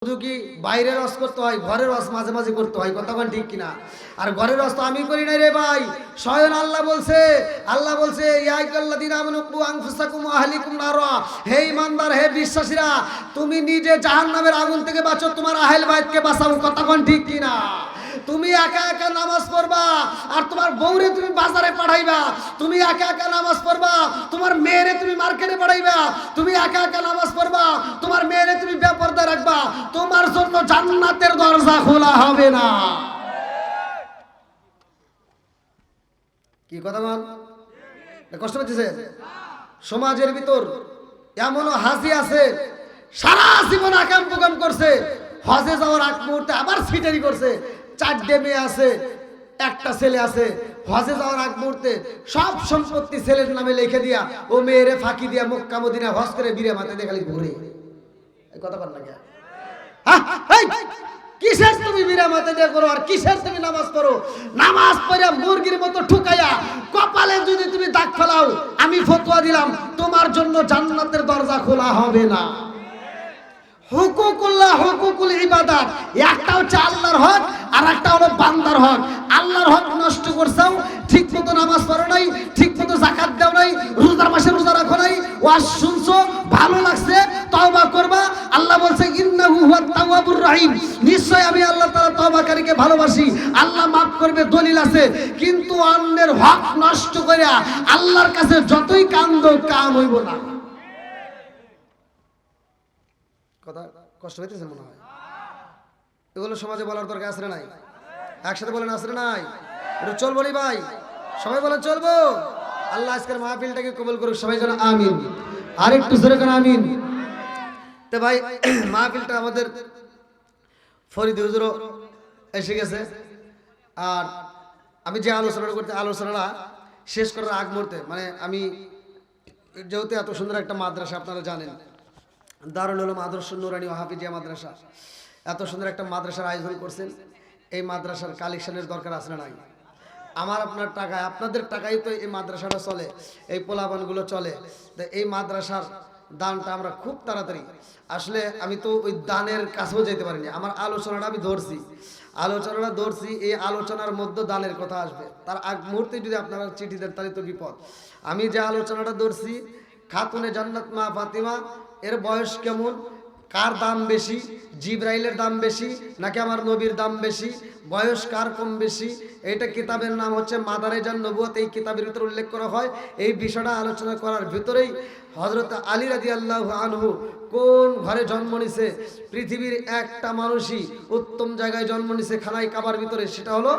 শুধু কি বাইরের রস করতে হয়, ঘরের রস মাঝে মাঝে করতে হয়, কতক্ষণ ঠিক কিনা? আর ঘরের রস তো আমি করি নাই রে ভাই, স্বয়ং আল্লাহ বলছে, ইয়া আইয়ুহাল্লাযীনা আমানু কু আনফুসাকুম ওয়া আহলিকুম নারা, হে ঈমানদার, হে বিশ্বাসীরা, তুমি নিজে জাহান্নামের আগুন থেকে বাঁচো, তোমার আহল বাইতকে বাঁচাও, কতক্ষণ ঠিক কিনা? তুমি একা একা নামাজ পড়বা আর তোমার বউরে তুমি বাজারে পাঠাইবা, তুমি একা একা নামাজ পড়বা তোমার মেয়েরে তুমি মার্কেটে পাঠাইবা, তুমি একা একা নামাজ পড়বা তোমার মেয়েরে তুমি বেপরদা রাখবা, তোমার জন্য জান্নাতের দরজা খোলা হবে না। কি কথা বল? কষ্ট পাচ্ছেন? সমাজের ভিতর এমনও হাসি আছে সারা জীবন আকাম প্রকাম করছে, হজে যাওয়ার আগ মুহূর্তে আবার সিটারি করছে, 4টে মেয়ে আছে, একটা ছেলে আছে, হজে যাওয়ার আগ মুহূর্তে সব সম্পত্তি ছেলের নামে লিখে দিয়া ও মেয়েরে ফাঁকি দিয়া মক্কা মদিনা হজ করে বীরে মাথায় দিয়ে খালি ঘুরে। এই কথা বল না কে? কিসের তুমি বীরে মাথায় দিয়ে করো আর কিসের তুমি নামাজ পড়ো? নামাজ পড়ে মুরগির মতো ঠুকাইয়া কপালে যদি তুমি দাগ ফেলাও, আমি ফতোয়া দিলাম তোমার জন্য জান্নাতের দরজা খোলা হবে না। হুকুকুল্লাহ, হুকুকুল ইবাদাত, একটা হচ্ছে আল্লাহর হক আর একটা হলো বান্দার হক। আল্লাহর হক নষ্ট করছাও, ঠিক মতো নামাজ পড়ো নাই, ঠিক মতো যাকাত দাও নাই, রোজার মাসে রোজা রাখো নাই, ওয়াজ শুনছো ভালো লাগছে তওবা করবা। আল্লাহ বলছে ইন্নাহু হুয়াত তাওয়াবুর রহিম, নিশ্চয় আমি আল্লাহ তাআলা তওবাকারীকে ভালোবাসি, আল্লাহ maaf করবে, দলিল আছে। কিন্তু অন্যের হক নষ্ট কইরা আল্লাহর কাছে যতই কান্দো কাম হইব না। কথা কষ্ট হইতেছে মনে হয়? এগুলো সমাজে বলার দরকার আছে না নাই? একসাথে বলেন আছে না নাই? একটু চলবো নি ভাই, সবাই বলেন চলবো। আল্লাহ আজকের মাহফিলটাকে কবুল করুক, সবাই যেন আমিন। আর একটু জোরে করে আমিন। তো ভাই মাহফিলটা আমাদের ফরিদ হুজুরও এসে গেছে, আর আমি যে আলোচনাটা করতে, আলোচনাটা শেষ করার আগ মুহূর্তে, মানে আমি যেহেতু এত সুন্দর একটা মাদ্রাসা আপনারা জানেন, দারুল উলুম আদর্শ নুরানি ও হাফিজিয়া মাদ্রাসা, এত সুন্দর একটা মাদ্রাসার আয়োজন করছেন, এই মাদ্রাসার কালেকশনের দরকার আছে না নাই? আমার আপনার টাকায়, আপনাদের টাকায় তো এই মাদ্রাসাটা চলে, এই পোলাপানগুলো চলে। তো এই মাদ্রাসার দানটা আমরা খুব তাড়াতাড়ি, আসলে আমি তো ওই দানের কাছেও যেতে পারিনি, আমার আলোচনাটা আমি ধরছি, এই আলোচনার মধ্যে দানের কথা আসবে, তার আগ মুহূর্তে যদি আপনারা চিঠি দেন তাহলে তো বিপদ। আমি যে আলোচনাটা ধরছি, খাতুনে জান্নাত মা ফাতিমা এর বয়স কেমন, কার দাম বেশি, জিবরাইলের দাম বেশি নাকি আমার নবীর দাম বেশি, বয়স কার কম বেশি, এটা কিতাবের নাম হচ্ছে মাদারেজান নবুয়ত। এই কিতাবের ভিতরে উল্লেখ করা হয়। এই বিষয়টা আলোচনা করার ভিতরেই হযরত আলী রাদিয়াল্লাহু আনহু কোন ঘরে জন্ম নিছে, পৃথিবীর একটা মানুষই উত্তম জায়গায় জন্ম নিছে খানায় কাবার ভিতরে, সেটা হলো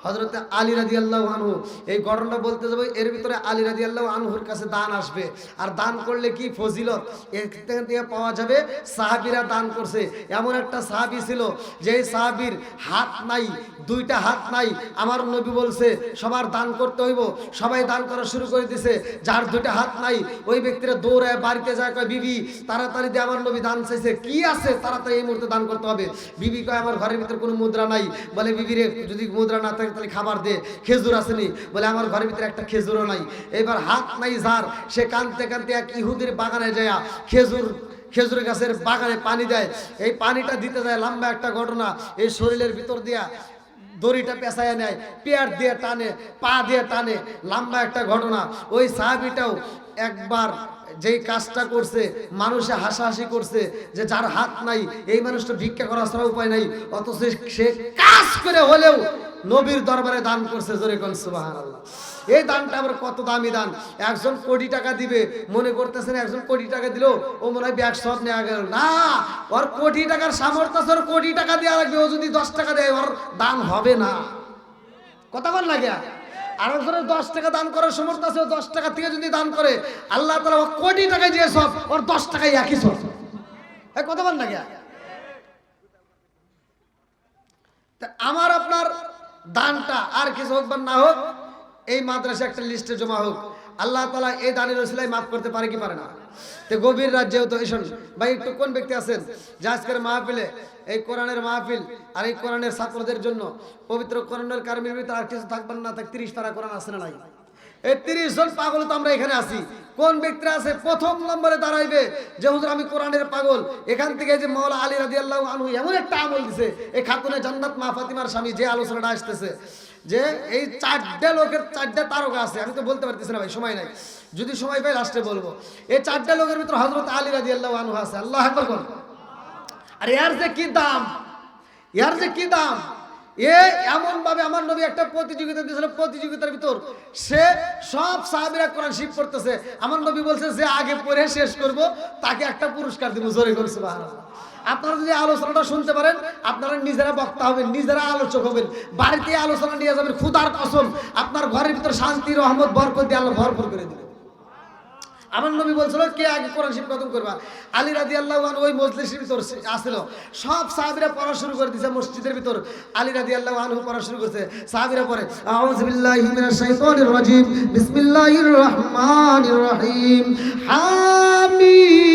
হযরত আলী রাদিয়াল্লাহু আনহু। এই ঘটনাটা বলতে যাবো, এর ভিতরে আলী রাদিয়াল্লাহু আনহুর কাছে দান আসবে, আর দান করলে কি ফজিলত এখান থেকে পাওয়া যাবে। সাহাবীরা দান করছে, এমন একটা সাহাবী ছিল যে সাহাবীর হাত নাই, 2টা হাত নাই। আমার নবী বলছে সবার দান করতে হইব, সবাই দান করা শুরু করে দিছে। যার 2টা হাত নাই ওই ব্যক্তিরা দৌড়ায় বাড়িতে যায়, কয় বিবি তাড়াতাড়ি দিয়ে, আমার নবী দান চাইছে, কি আছে তাড়াতাড়ি এই মুহূর্তে দান করতে হবে। বিবি কয় আমার ঘরের ভিতরে কোনো মুদ্রা নাই। বলে বিবিরে যদি মুদ্রা না থাকে তাহলে খাবার দে, খেজুর আসেনি? বলে আমার ঘরের ভিতরে একটা খেজুরও নাই। এবার হাত নাই যার, সে কানতে কানতে এক ইহুদির বাগানে যায় খেজুর গাছের বাগানে পানি দেয়। এই পানিটা দিতে যায়, লম্বা একটা ঘটনা। এই শরীরের ভিতর দিয়া দড়িটা পেঁচাইয়া নেয়, পেয়ার দিয়ে টানে, পা দিয়ে টানে, লম্বা একটা ঘটনা। ওই সাহাবীটাও একবার যেই কাজটা করছে, মানুষে হাসাহাসি করছে যে যার হাত নাই এই মানুষটা ভিক্ষা করা ছাড়া উপায় নাই, অথচ সে কাজ করে হলেও নবীর দরবারে দান করছে। জোরে কোন সুবহানাল্লাহ। এই দানটা আবার কত দামি দান। একজন কোটি টাকা দিবে মনে করতেছেন, একজন কোটি টাকা দিল ও মনে হয় ব্যাগ সব নেওয়া গেল না, ওর কোটি টাকার সামর্থ্য আছে, ওর কোটি টাকা দেওয়া লাগবে। ও যদি 10 টাকা দেয় ওর দান হবে না। কথা বল লাগে। আর একজনের 10 টাকা দান করার সামর্থ্য আছে, ও 10 টাকা থেকে যদি দান করে আল্লাহ তাআলা কোটি টাকা দিয়ে সব, ওর 10 টাকায় একই সব। কথা বল লাগে। আমার আপনার দানটা আর কিছু হোক বা না হোক, এই মাদ্রাসা একটা লিস্টে জমা হোক, আল্লাহ তাআলা এই দানের ওসিলায় মাফ করতে পারে কি পারে না? তো গভীর রাজ্যেও তো এসন ভাই, একটু কোন ব্যক্তি আছেন যে আজকের মাহফিলে, এই কোরআনের মাহফিল আর এই কোরআনের ছাত্রদের জন্য পবিত্র কোরআনের কারিমের ভিতরে আর কিছু থাকবেন না থাক 30 পারা কোরআন আছে না নাই? এই 30 জন পাগল তো আমরা এখানে আছি। কোন ব্যক্তিরা আছে প্রথম নম্বরে দাঁড়াইবে যে হুজুর আমি কোরআনের পাগল? এখান থেকে যে মাওলা আলী রাদিয়াল্লাহু আনহু এমন একটা আমল দিছে, এই খাতুনে জান্নাত মা ফাতিমার স্বামী যে আলোচনাটা আসতেছে, যে এই 4টা লোকের 4টা তারকা আছে। আমি তো বলতে পারতেছি না ভাই, সময় নাই, যদি সময় পাই লাস্টে বলবো। এই 4টা লোকের ভিতর হযরত আলী রাদিয়াল্লাহু আনহু আছে। আল্লাহু আকবার বল। আর এর যে কি দাম, এর যে কি দাম! এমন ভাবে আমার নবী একটা প্রতিযোগিতা দিয়েছিল, প্রতিযোগিতার ভিতর সে সব সাহাবীরা কোরআন শিফট করতেছে। আমার নবী বলছে যে আগে পড়ে শেষ করব তাকে একটা পুরস্কার দিব। জোরে করে সুবহানাল্লাহ। আপনারা যদি আলোচনাটা শুনতে পারেন, আপনারা নিজেরা বক্তা হবেন, নিজেরা আলোচক হবেন, বাড়িতে আলোচনা নিয়ে যাবেন। খুদার কসম, আপনার ঘরের ভিতর শান্তি, রহমত, বরকত দিয়ে আল্লাহ ভরপুর করে দিবেন। আমার নবী বলছিল কে আগে কোরআন শরীফ খতম করবা? আলী রাদিয়াল্লাহু আনহু ওই মজলিসের ভিতর আসছিল, সব সাহাবীরা পড়া শুরু করে দিয়েছে মসজিদের ভিতর। আলী রাদিয়াল্লাহু আনহু পড়া শুরু করছে, সাহাবীরা পড়ে আউযু বিল্লাহি মিনাশ শাইতানির রাজিম বিসমিল্লাহির রহমানির রহিম হামিম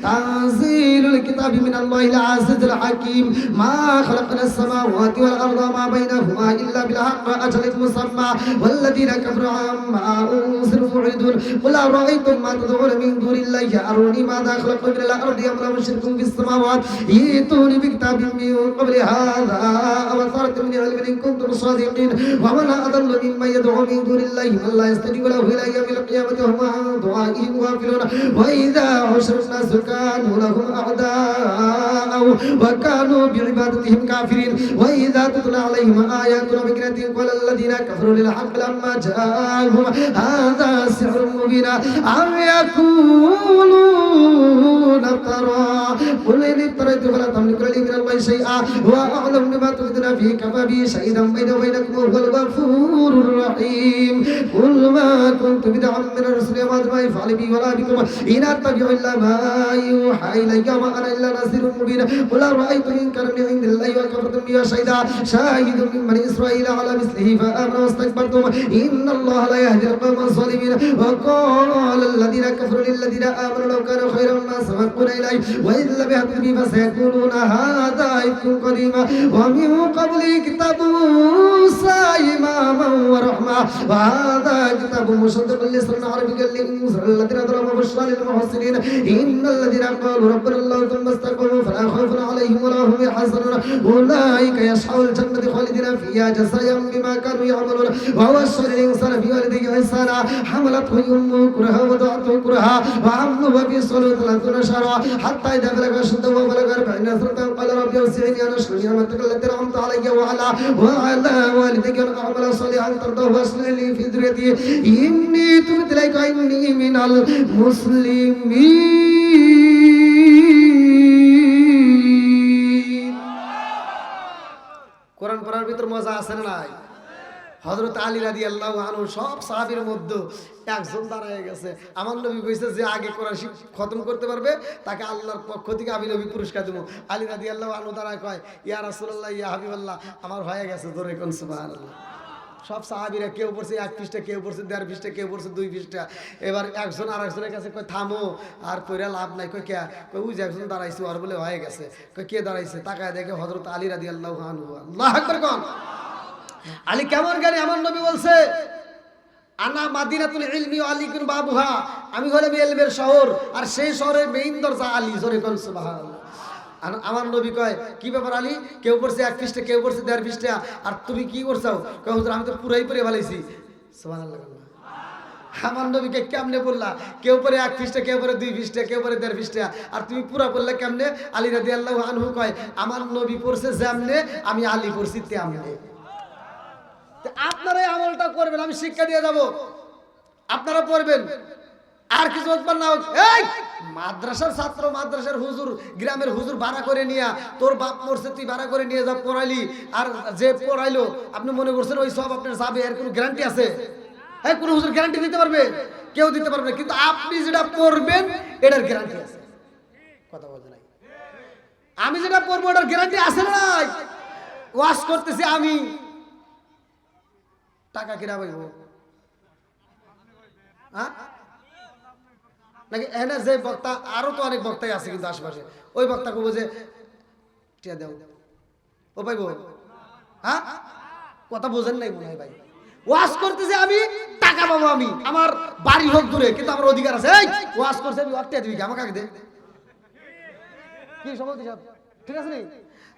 তানজিলুল কিতাবি মিনাল্লাহিল আজিজিল হাকীম মা খালাকনাস সামাওয়াতি ওয়াল আরদা মা বাইনাহুমা ইল্লা বিল হাক্কি আজালিন মুসাম্মা ওয়াল্লাযীনা কাফারু আম্মা উনজিরু মুরিদুন কুল আরাআইতুম মা তাদউনা মিন দুনিল্লাহি আরুনি মাযা খালাকু মিনাল আরদি আম লাহুম শিরকুন ফিস সামাওয়াতি ইতুনি বিকিতাবিন মিন ক্বাবলি হাযা আও আসারাতিন মিন ইলমিন ইন কুনতুম সাদিকিন ওয়া মান আদাল্লু মিম্মান ইয়াদউ মিন দুনিল্লাহি মান লা ইয়াস্তাজিবু লাহু ইলা ইয়াউমিল কিয়ামাতি ওয়া হুম আন দুআইহিম গাফিলুন ওয়া ইযা হুশিরা الناس كانوا لهم أعداء وكانوا بعبادتهم كافرين وإذا تتلى عليهم آياتنا بينات قال الذين كفروا للحق لما جاءهم هذا سحر مبين أم يقولون افترى قل إن افتريت فلا تملكون لي من الله شيئا وأعلم بما تبدون فيه كفى بي شهيدا بيني وبينكم وهو الغفور الرحيم قل ما كنت بدعا من الرسل وما أدري ما يفعل بي ولا بكم إن أتبع إلا ما يوحى إلي وما أنا إلا نذير مبين قل أرأيتم إن كان من عند الله وكفرتم به شهيدا شاهد من بني إسرائيل على مثله فآمنوا واستكبرتم إن الله لا يهدي القوم الظالمين وقال الذين كفروا للذين آمنوا لو كان خيرا ما سبقونا إليه وإذ لم يهتدوا به فسيقولون هذا إفك قديم ومن قبله كتاب موسى إماما ورحمة وهذا كتاب مصدق لسانا عربيا للمنذرين الذين ظلموا بشرى للمحسنين إن الذين قالوا ربنا الله ثم استقاموا فلا خوف عليهم ولا هم يحزنون أولئك يصحبون الجنة خالدين فيها جزاء بما كانوا يعملون ووصى الإنسان بوالديه إحسانا حملته أمه كرها ووضعته كرها وحمله وفصاله 30 شهرا حتى إذا بلغ أشده وبلغ 40 سنة قال ربي أوزعني أن أشكر نعمتك التي أنعمت علي وعلى والدي وأن أعمل صالحا ترضاه وأصلح لي في ذريتي إني تبت إليك إني من المسلمين কোরআন পড়ার ভিতর মজা আছে না নাই? হযরত আলী রাদিয়াল্লাহু আনহু সব সাহাবীর মধ্যে একজন দাঁড়ায় গেছে। আমার নবী কইছে যে আগে কোরআন খতম করতে পারবে তাকে আল্লাহর পক্ষ থেকে আমি নবী পুরস্কার দেব। আলী রাদিয়াল্লাহু আনহু দাঁড়ায় কয় ইয়া রাসূলুল্লাহ ইয়া হাবিবাল্লাহ আমার হয়ে গেছে। জোরে কোন সুবহানাল্লাহ। সব সাহাবীরা কেউ পড়ছে 1 পৃষ্ঠা, কেউ পড়ছে 1.5 পৃষ্ঠা, কেউ পড়ছে 2 পৃষ্ঠা। এবার একজন আরেকজনের কাছে কয় থামো, আর কইরা লাভ নাই। কয় কে? কয় ওই যে একজন দাঁড়াইছে আর বলে হয়ে গেছে। কয় কে দাঁড়াইছে? তাকায় দেখে হযরত আলী রাদিয়াল্লাহু আনহু। আল্লাহু আকবার কোন। আলী কেমন জ্ঞানী? আমার নবী বলছে আনা মাদিনাতুল ইলমি ওয়া আলীকুন বাবুহা, আমি হলাম ইলমের শহর আর সেই শহরের মেইন দরজা আলী। জোরে কোন সুবহানাল্লাহ। আমার নবী কয় কি ব্যাপার আলী? কেউ পড়ছে 1 পৃষ্ঠা, কেউ পড়ছে 1.5 পৃষ্ঠা, আর তুমি কি করছাও? কয় হুজুর আমি তো পুরাই পড়ে ফেলাইছি। সুবহানাল্লাহ। আমার নবীকে কেমনে বললা? কেউ পড়ে 1 পৃষ্ঠা, কেউ পড়ে 2 পৃষ্ঠা, কেউ পড়ে 1.5 পৃষ্ঠা, আর তুমি পুরা বললে কেমনে? আলী রাদিয়াল্লাহু আনহু কয় আমার নবী পড়ছে যেমনে আমি আলী পড়ছি তেমনে। আপনারা এই আমলটা করবেন, আমি শিক্ষা দিয়ে যাব, আপনারা পড়বেন। আর কিছু উৎপন্ন না হোক। এই মাদ্রাসার ছাত্র, মাদ্রাসার হুজুর, গ্রামের হুজুর ভাড়া করে নিয়া, তোর বাপ মরছে তুই ভাড়া করে নিয়ে যা পড়াইলি, আর যে পড়াইলো আপনি মনে করছেন ওই সব আপনার যাবে, এর কোনো গ্যারান্টি আছে? হ্যাঁ, কোনো হুজুর গ্যারান্টি দিতে পারবে? কেউ দিতে পারবে না। কিন্তু আপনি যেটা পড়বেন এটার গ্যারান্টি আছে। কথা বলতে নাই। আমি যেটা পড়বো এটার গ্যারান্টি আছে না নাই? ওয়াশ করতেছি আমি, টাকা কিনা পাইব? হ্যাঁ নাকি এনে যে বক্তা, আরো তো অনেক বক্তাই আছে কিন্তু আশেপাশে, ওই বক্তা কব যে টিয়া দেও, ও পাইব? হ্যাঁ, কথা বোঝেন নাই মনে হয় ভাই। ওয়াজ করতেছে আমি, টাকা পাবো আমি, আমার বাড়ি হোক দূরে, কিন্তু আমার অধিকার আছে। এই ওয়াজ করছে আমি, ওয়াজটা দিবি কি আমাকে আগে দে। কি সভাপতি সাহেব ঠিক আছে নি?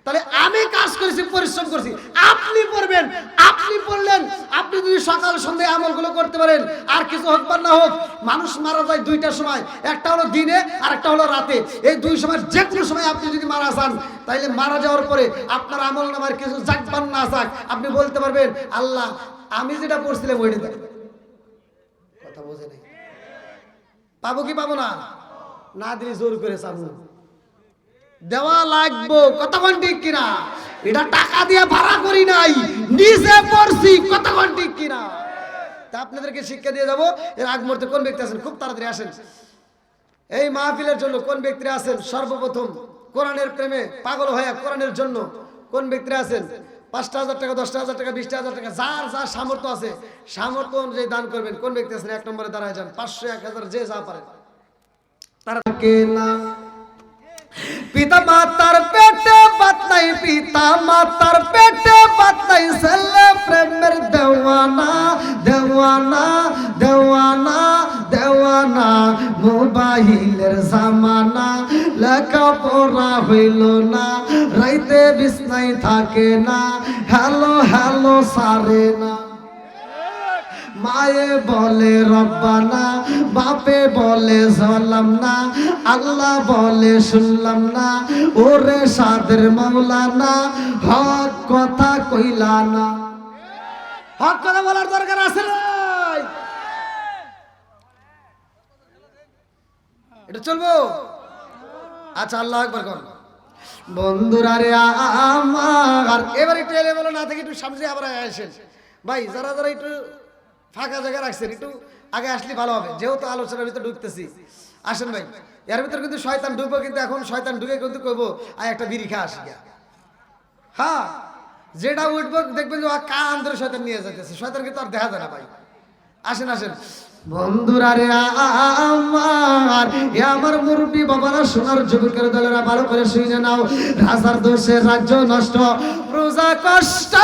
তাহলে আমি কাজ করেছি, পরিশ্রম করেছি, আপনি পড়বেন, আপনি পড়লেন। আপনি যদি সকাল সন্ধ্যায় আমলগুলো করতে পারেন, আর কিছু হোক বা না হোক, মানুষ মারা যায় দুইটার সময়, একটা হলো দিনে আর একটা হলো রাতে। এই দুই সময় যে কোনো সময় আপনি যদি মারা যান, তাইলে মারা যাওয়ার পরে আপনার আমল নামার কিছু যাক বা না যাক, আপনি বলতে পারবেন আল্লাহ আমি যেটা পড়ছিলাম ওইটা দেন। কথা বোঝে নাই? পাবো কি পাবো না? না দিলে জোর করে চাবো, দেওয়া লাগবো। কতক্ষণ ঠিক কিনা? এটা টাকা দিয়ে ভাড়া করি নাই, নিজে পড়ছি। কতক্ষণ ঠিক কিনা? তা আপনাদেরকে শিক্ষা দিয়ে যাবো। এর আগ মুহূর্তে কোন ব্যক্তি আছেন খুব তাড়াতাড়ি আসেন। এই মাহফিলের জন্য কোন ব্যক্তিরা আছেন সর্বপ্রথম কোরআনের প্রেমে পাগল হয়ে কোরআনের জন্য কোন ব্যক্তিরা আছেন? ৫,০০০ টাকা, ১০,০০০ টাকা, ২০,০০০ টাকা, যার যার সামর্থ্য আছে সামর্থ্য অনুযায়ী দান করবেন। কোন ব্যক্তি আছেন? ১ নম্বরে দাঁড়ায় যান। ৫০০, ১,০০০ যে যা পারেন। তারা না পিতা মাতার পেটে বাত নাই, পিতা মাতার পেটে বাত নাই, ছেলে প্রেমের দেওয়ানা দেওয়ানা দেওয়ানা দেওয়ানা। মোবাইলের জামানা, লেখাপড়া হইল না, রাইতে বিছনায় থাকে না, হ্যালো হ্যালো সারে না। মায়ে বলে রব্বানা, বাপে বলে সালাম না, আল্লাহ বলে শুনলাম না, ওরে সাদের মাওলানা হক কথা কইলা না। হক কথা বলার দরকার আছে নাই? এটা চলবো? আচ্ছা আল্লাহ আকবার কর। বন্ধুরা রে আমার, এবার একটু এলে বলো না থেকে একটু সামনে আবার আসেন ভাই। যারা যারা একটু ফাঁকা জায়গা রাখছেন একটু আগে আসলে ভালো হবে, যেহেতু আলোচনার ভিতরে ঢুকতেছি। আসেন ভাই, এর ভিতরে কিন্তু শয়তান ঢুকবো, কিন্তু এখন শয়তান ঢুকে কিন্তু কইবো আর একটা বিড়ি খা আসি। হ্যাঁ, যেটা উঠবো দেখবেন যে কান ধরে শয়তান নিয়ে যাইতেছে। শয়তান কিন্তু আর দেখা যায় না ভাই। আসেন আসেন বন্ধুরা রে আমার, আমার মুরব্বী বাবারা, সোনার যুবকের দলেরা ভালো করে শুনে নাও। রাজার দোষে রাজ্য নষ্ট, প্রজা কষ্ট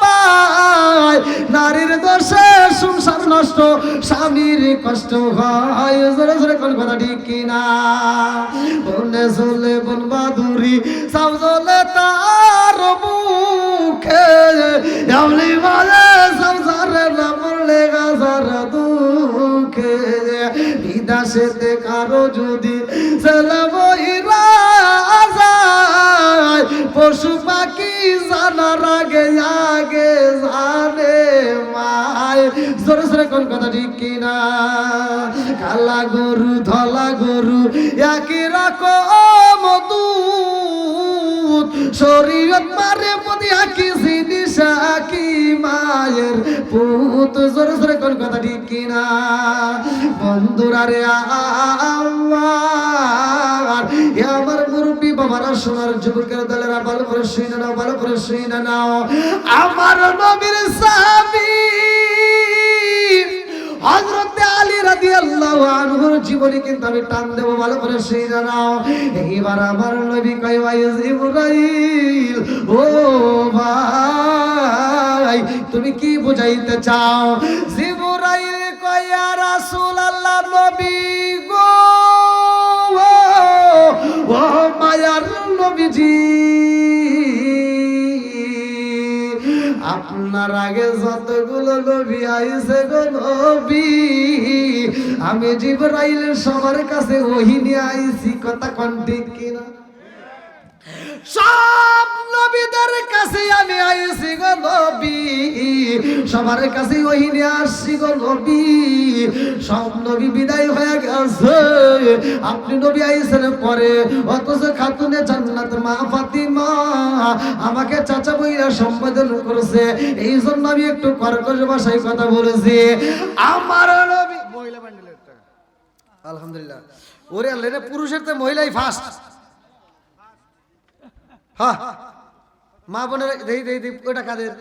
পায়, নারীর দোষে সংসার নষ্ট, স্বামীর কষ্ট হয়। জোরে জোরে কোন কথা ঠিক কিনা? বনে চলে বন বাদুরি, চাও জলে তার মুখে, এমনি বলে সংসারে না মরলে গাজার দুঃখে। বিদেশেতে কারো যদি ছেলে বইরা যায়, পশু পাখি জানার আগে আগে জানে মায়। জোরে জোরে কোন কথা ঠিক কিনা? কালা গরু ধলা গরু একই রকম দুধ, শরীয়ত মারে প্রতি আঁকি জিনিস আঁকি মায়ের পুত। জোরে জোরে কোন কথা ঠিক কিনা? বন্ধুরা রে আমার মুরব্বী বাবারা, সোনার যুবকের দলেরা ভালো করে শুনে নাও, ভালো করে শুনে নাও। আমার নবীর সাহাবী হযরত আলী রাদিয়াল্লাহু আনহুর জীবনী কিন্তু আমি টান দেব, ভালো করে শুনে নাও। এইবার আমার নবী কয়, ভাই জিবরাইল, ও ভাই তুমি কি বুঝাইতে চাও? জিবরাইল কয়, ইয়া রাসূলুল্লাহ, নবী গো, ও মায়ার নবীজি, আপনার আগে যতগুলো নবী আইছে গো নবী, আমি জিবরাইল সবার কাছে ওহী নিয়ে আইছি। কথা কোন ঠিক কিনা? সব নবীদের কাছে আমি আইছি গো নবী, সবার কাছে ওহী নিয়ে আসছি গো নবী। সব নবী বিদায় হয়ে গেছে, আপনি নবী আইছেন পরে। অথচ খাতুনে জান্নাত মা ফাতিমা আমাকে চাচা বইরা সম্বোধন করেছে। এই জন্য আমি একটু কর্কশ ভাষায় কথা বলেছি। আমার নবী মহিলা বান্ডেলের টাকা, আলহামদুলিল্লাহ। ওরে আল্লাহ, রে পুরুষের তো মহিলাই ফার্স্ট। হ্যাঁ, মা বোনের দেই দেই দেই, ওটা কাদের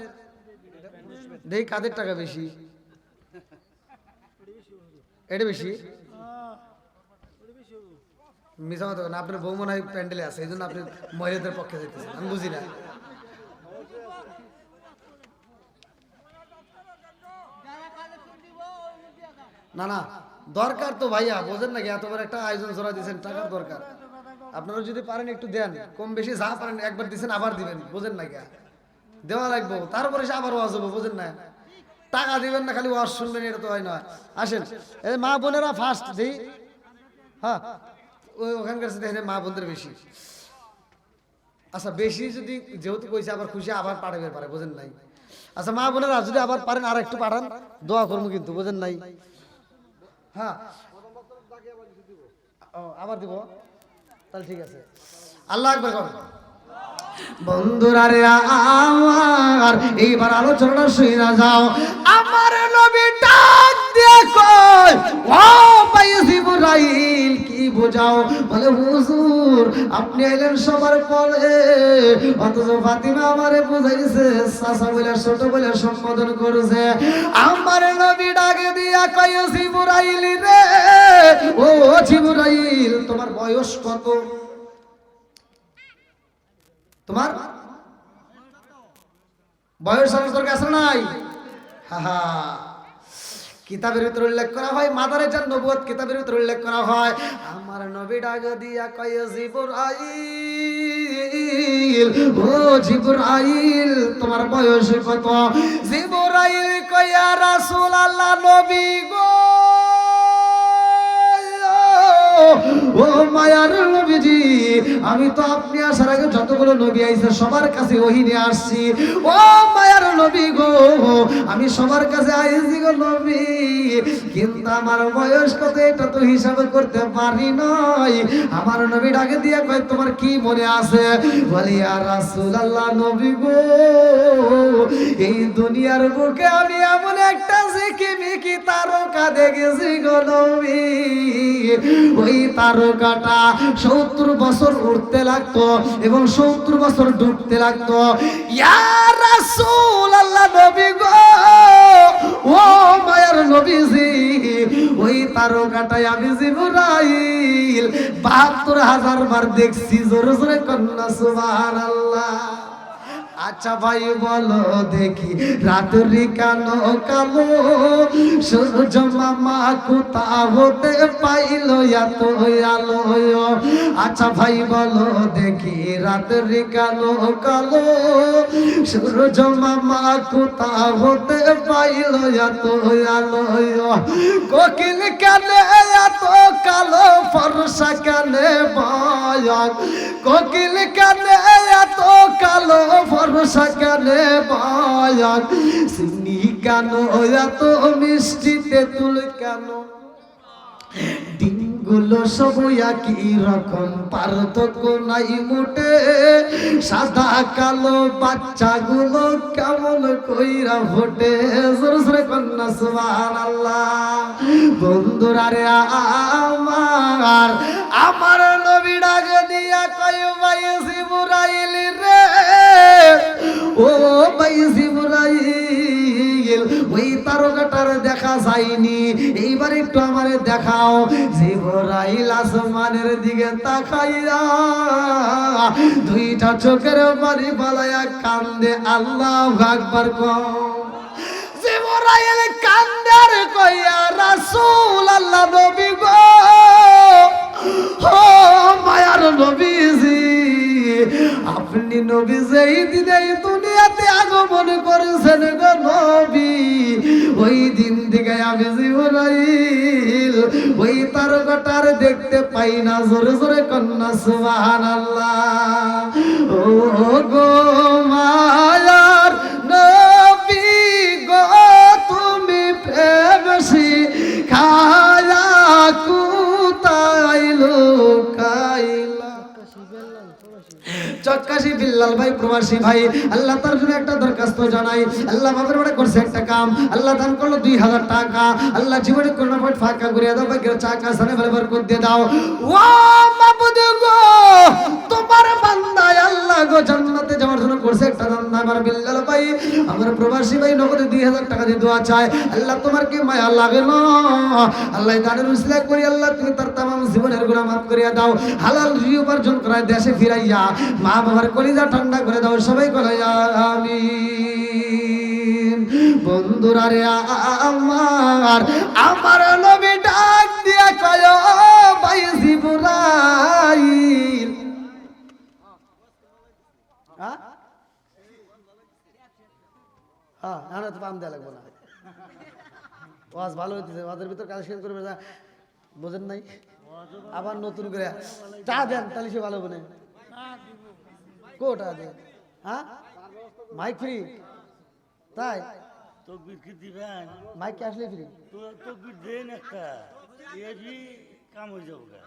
দেই? কাদের টাকা বেশি? এটা বেশি মিশা মতো না। আপনার বউ মনে হয় প্যান্ডেলে আছে, এই জন্য আপনি মহিলাদের পক্ষে যেতেছেন, আমি বুঝি না। না না দরকার তো ভাইয়া, বোঝেন নাকি? এত বড় একটা আয়োজন জোড়া দিয়েছেন, টাকার দরকার। আপনারা যদি পারেন একটু দেন, কম বেশি যা পারেন, একবার দিচ্ছেন আবার দিবেন, বোঝেন নাকি? দেওয়া লাগবে, তারপরে সে আবার ওয়াজ হবো, বোঝেন না? টাকা দিবেন না খালি ওয়াজ শুনবেন, এটা তো হয় না। আসেন এই মা বোনেরা ফার্স্ট দিই, হ্যাঁ ওখানকার সাথে মা বোনদের বেশি। আচ্ছা বেশি যদি যেহেতু কইছে আবার খুশি আবার পাঠাবে পারে, বোঝেন নাই? আচ্ছা মা বোনেরা যদি আবার পারেন আর একটু পাঠান, দোয়া করবো কিন্তু, বোঝেন নাই? হ্যাঁ আবার দিব, তাহলে ঠিক আছে। আল্লাহ আকবার করেন। বন্ধুরা রে আমার এইবার আলোচনা শুনে যাও। আমার নবী ডাক দিয়ে কয়, ও ভাই জিবরাইল কি বোঝাও? বলে হুজুর আপনি আইলেন সবার পরে, অথচ ফাতিমা আমারে বুঝাইছে, চাচা বলে ছোট বলে সম্বোধন করেছে। আমার নবী ডাকে দিয়া কয়, জিবরাইল রে, ও জিবরাইল তোমার বয়স কত? তোমার বয়স আমার কাছে নাই? হা কিতাবের ভিতরে উল্লেখ করা হয়, মাদারেজান নবুয়ত কিতাবের ভিতরে উল্লেখ করা হয়। আমার নবী ডাক দিয়া কয়, জিবরাইল, ও জিবরাইল তোমার বয়স কত? জিবরাইল কয়, ইয়া রাসূলুল্লাহ নবী গো, ও মায়ার নবীজি, আমি তো আপনি আসার আগে যতগুলো নবী আইছে সবার কাছে ওহী নিয়ে আসছি। ও মায়ার নবী গো, আমি সবার কাছে আইছি গো নবী, কিন্তু আমার বয়স কত এটা তো হিসাব করতে পারি নাই। আমার নবী ডাকে দিয়ে কয়, তোমার কি মনে আছে? বলি, ইয়া রাসূলুল্লাহ নবী গো, এই দুনিয়ার বুকে আমি এমন একটা ঝিকিমিকি তারকা দেখেছি গো নবী, ওই তারকাটা 70 বছর উঠতে লাগতো এবং 70 বছর ডুবতে লাগতো। ইয়া রাসূলুল্লাহ নবী গো, ও মায়ার নবীজি, ওই তারকাটাই আমি জিবরাইল ৭২,০০০ বার দেখছি। জোরে জোরে কন্যা সুবহানাল্লাহ। আচ্ছা ভাই বলো দেখি, রাতের কালো কালো সূর্য মামা কোথা হতে পাইল এত আলো? আচ্ছা ভাই বলো দেখি, রাতের কালো কালো সূর্য মামা কোথা হতে পাইল এত আলো? কোকিল কানে এত কালো, ফর্সা কানে বয়স, কোকিল কানে এত কালো, ফর্সা কানে বয়স, চিনি কেন এত মিষ্টি, তেঁতুল কেন? দিনগুলো সব একই রকম, পার্থক্য নাই মোটে, সাদা কালো বাচ্চাগুলো কেমন কইরা ফোটে। জোরে জোরে কন্যা সুবহানাল্লাহ। বন্ধুরা রে আমার, আমার নবী ডাকে দিয়া কয়, ভাই জিবরাইল রে, ও ভাই জিবরাইল, ওই তারকাটার দেখা যায়নি, এইবার একটু আমারে দেখাও। জিবরাইল আসমানের দিকে তাকাইয়া দুইটা চোখের পানি পালাইয়া কান্দে, আল্লাহু আকবার কও। জিবরাইল কান্দে আর কইয়া, রাসূলুল্লাহ নবী গো, ও মায়ার নবীজি, আপনি নবী যেই দিন এই দুনিয়াতে আগমন করেছেন গো নবী, ওই দিন থেকে আমি জিবরাইল ওই তারকাটার দেখতে পাই না। জোরে জোরে কন্যা সুবহানাল্লাহ। ও গো মায়ার নবী গো, তুমি প্রেম শিখায়া কোথায় লুকাইলা? চক্কাশি বিল্লাল ভাই প্রবাসী ভাই, আল্লাহ তার জন্য একটা দরখাস্ত জানাই। আল্লাহ বাবার বড় করছে একটা কাম, আল্লাহ দান করলো 2000 টাকা। আল্লাহ জীবনে কোনো পথ ফাঁকা করে দাও, ভাগ্যের চাকা সানে বলে বরকত দিয়ে দাও। ও মাবুদ গো, তোমার বান্দা আল্লাহ গো জান্নাতে যাওয়ার জন্য করছে একটা দান। আমার বিল্লাল ভাই, আমার প্রবাসী ভাই নগদে 2000 টাকা দিয়ে দোয়া চায়। আল্লাহ তোমার কি মায়া লাগে না? আল্লাহ দানের উসিলা করি, আল্লাহ তুমি তার তামাম জীবনের গুনাহ মাফ করিয়া দাও, হালাল রুজি উপার্জন করায় দেশে ফিরাইয়া মা বাবার কলিজা ঠান্ডা করে দাও। সবাই বলে আমিন। বন্ধুরা রে আমার আমার নবী ডাক দিয়া কয় ভাই জিবরাইল হ্যাঁ তো পাম দেওয়া লাগবো না ওয়াজ ভালো হইতেছে ওয়াজের ভিতর কালেকশন করবে না বোঝেন নাই আবার নতুন করে টা দেন তাহলে সে ভালো বলে কোটা দেন হ্যাঁ মাইক ফ্রি তাই তকবীর কি দিবেন মাইক কি আসলে ফ্রি তকবীর দেন একটা এই কাম হয়ে যাবে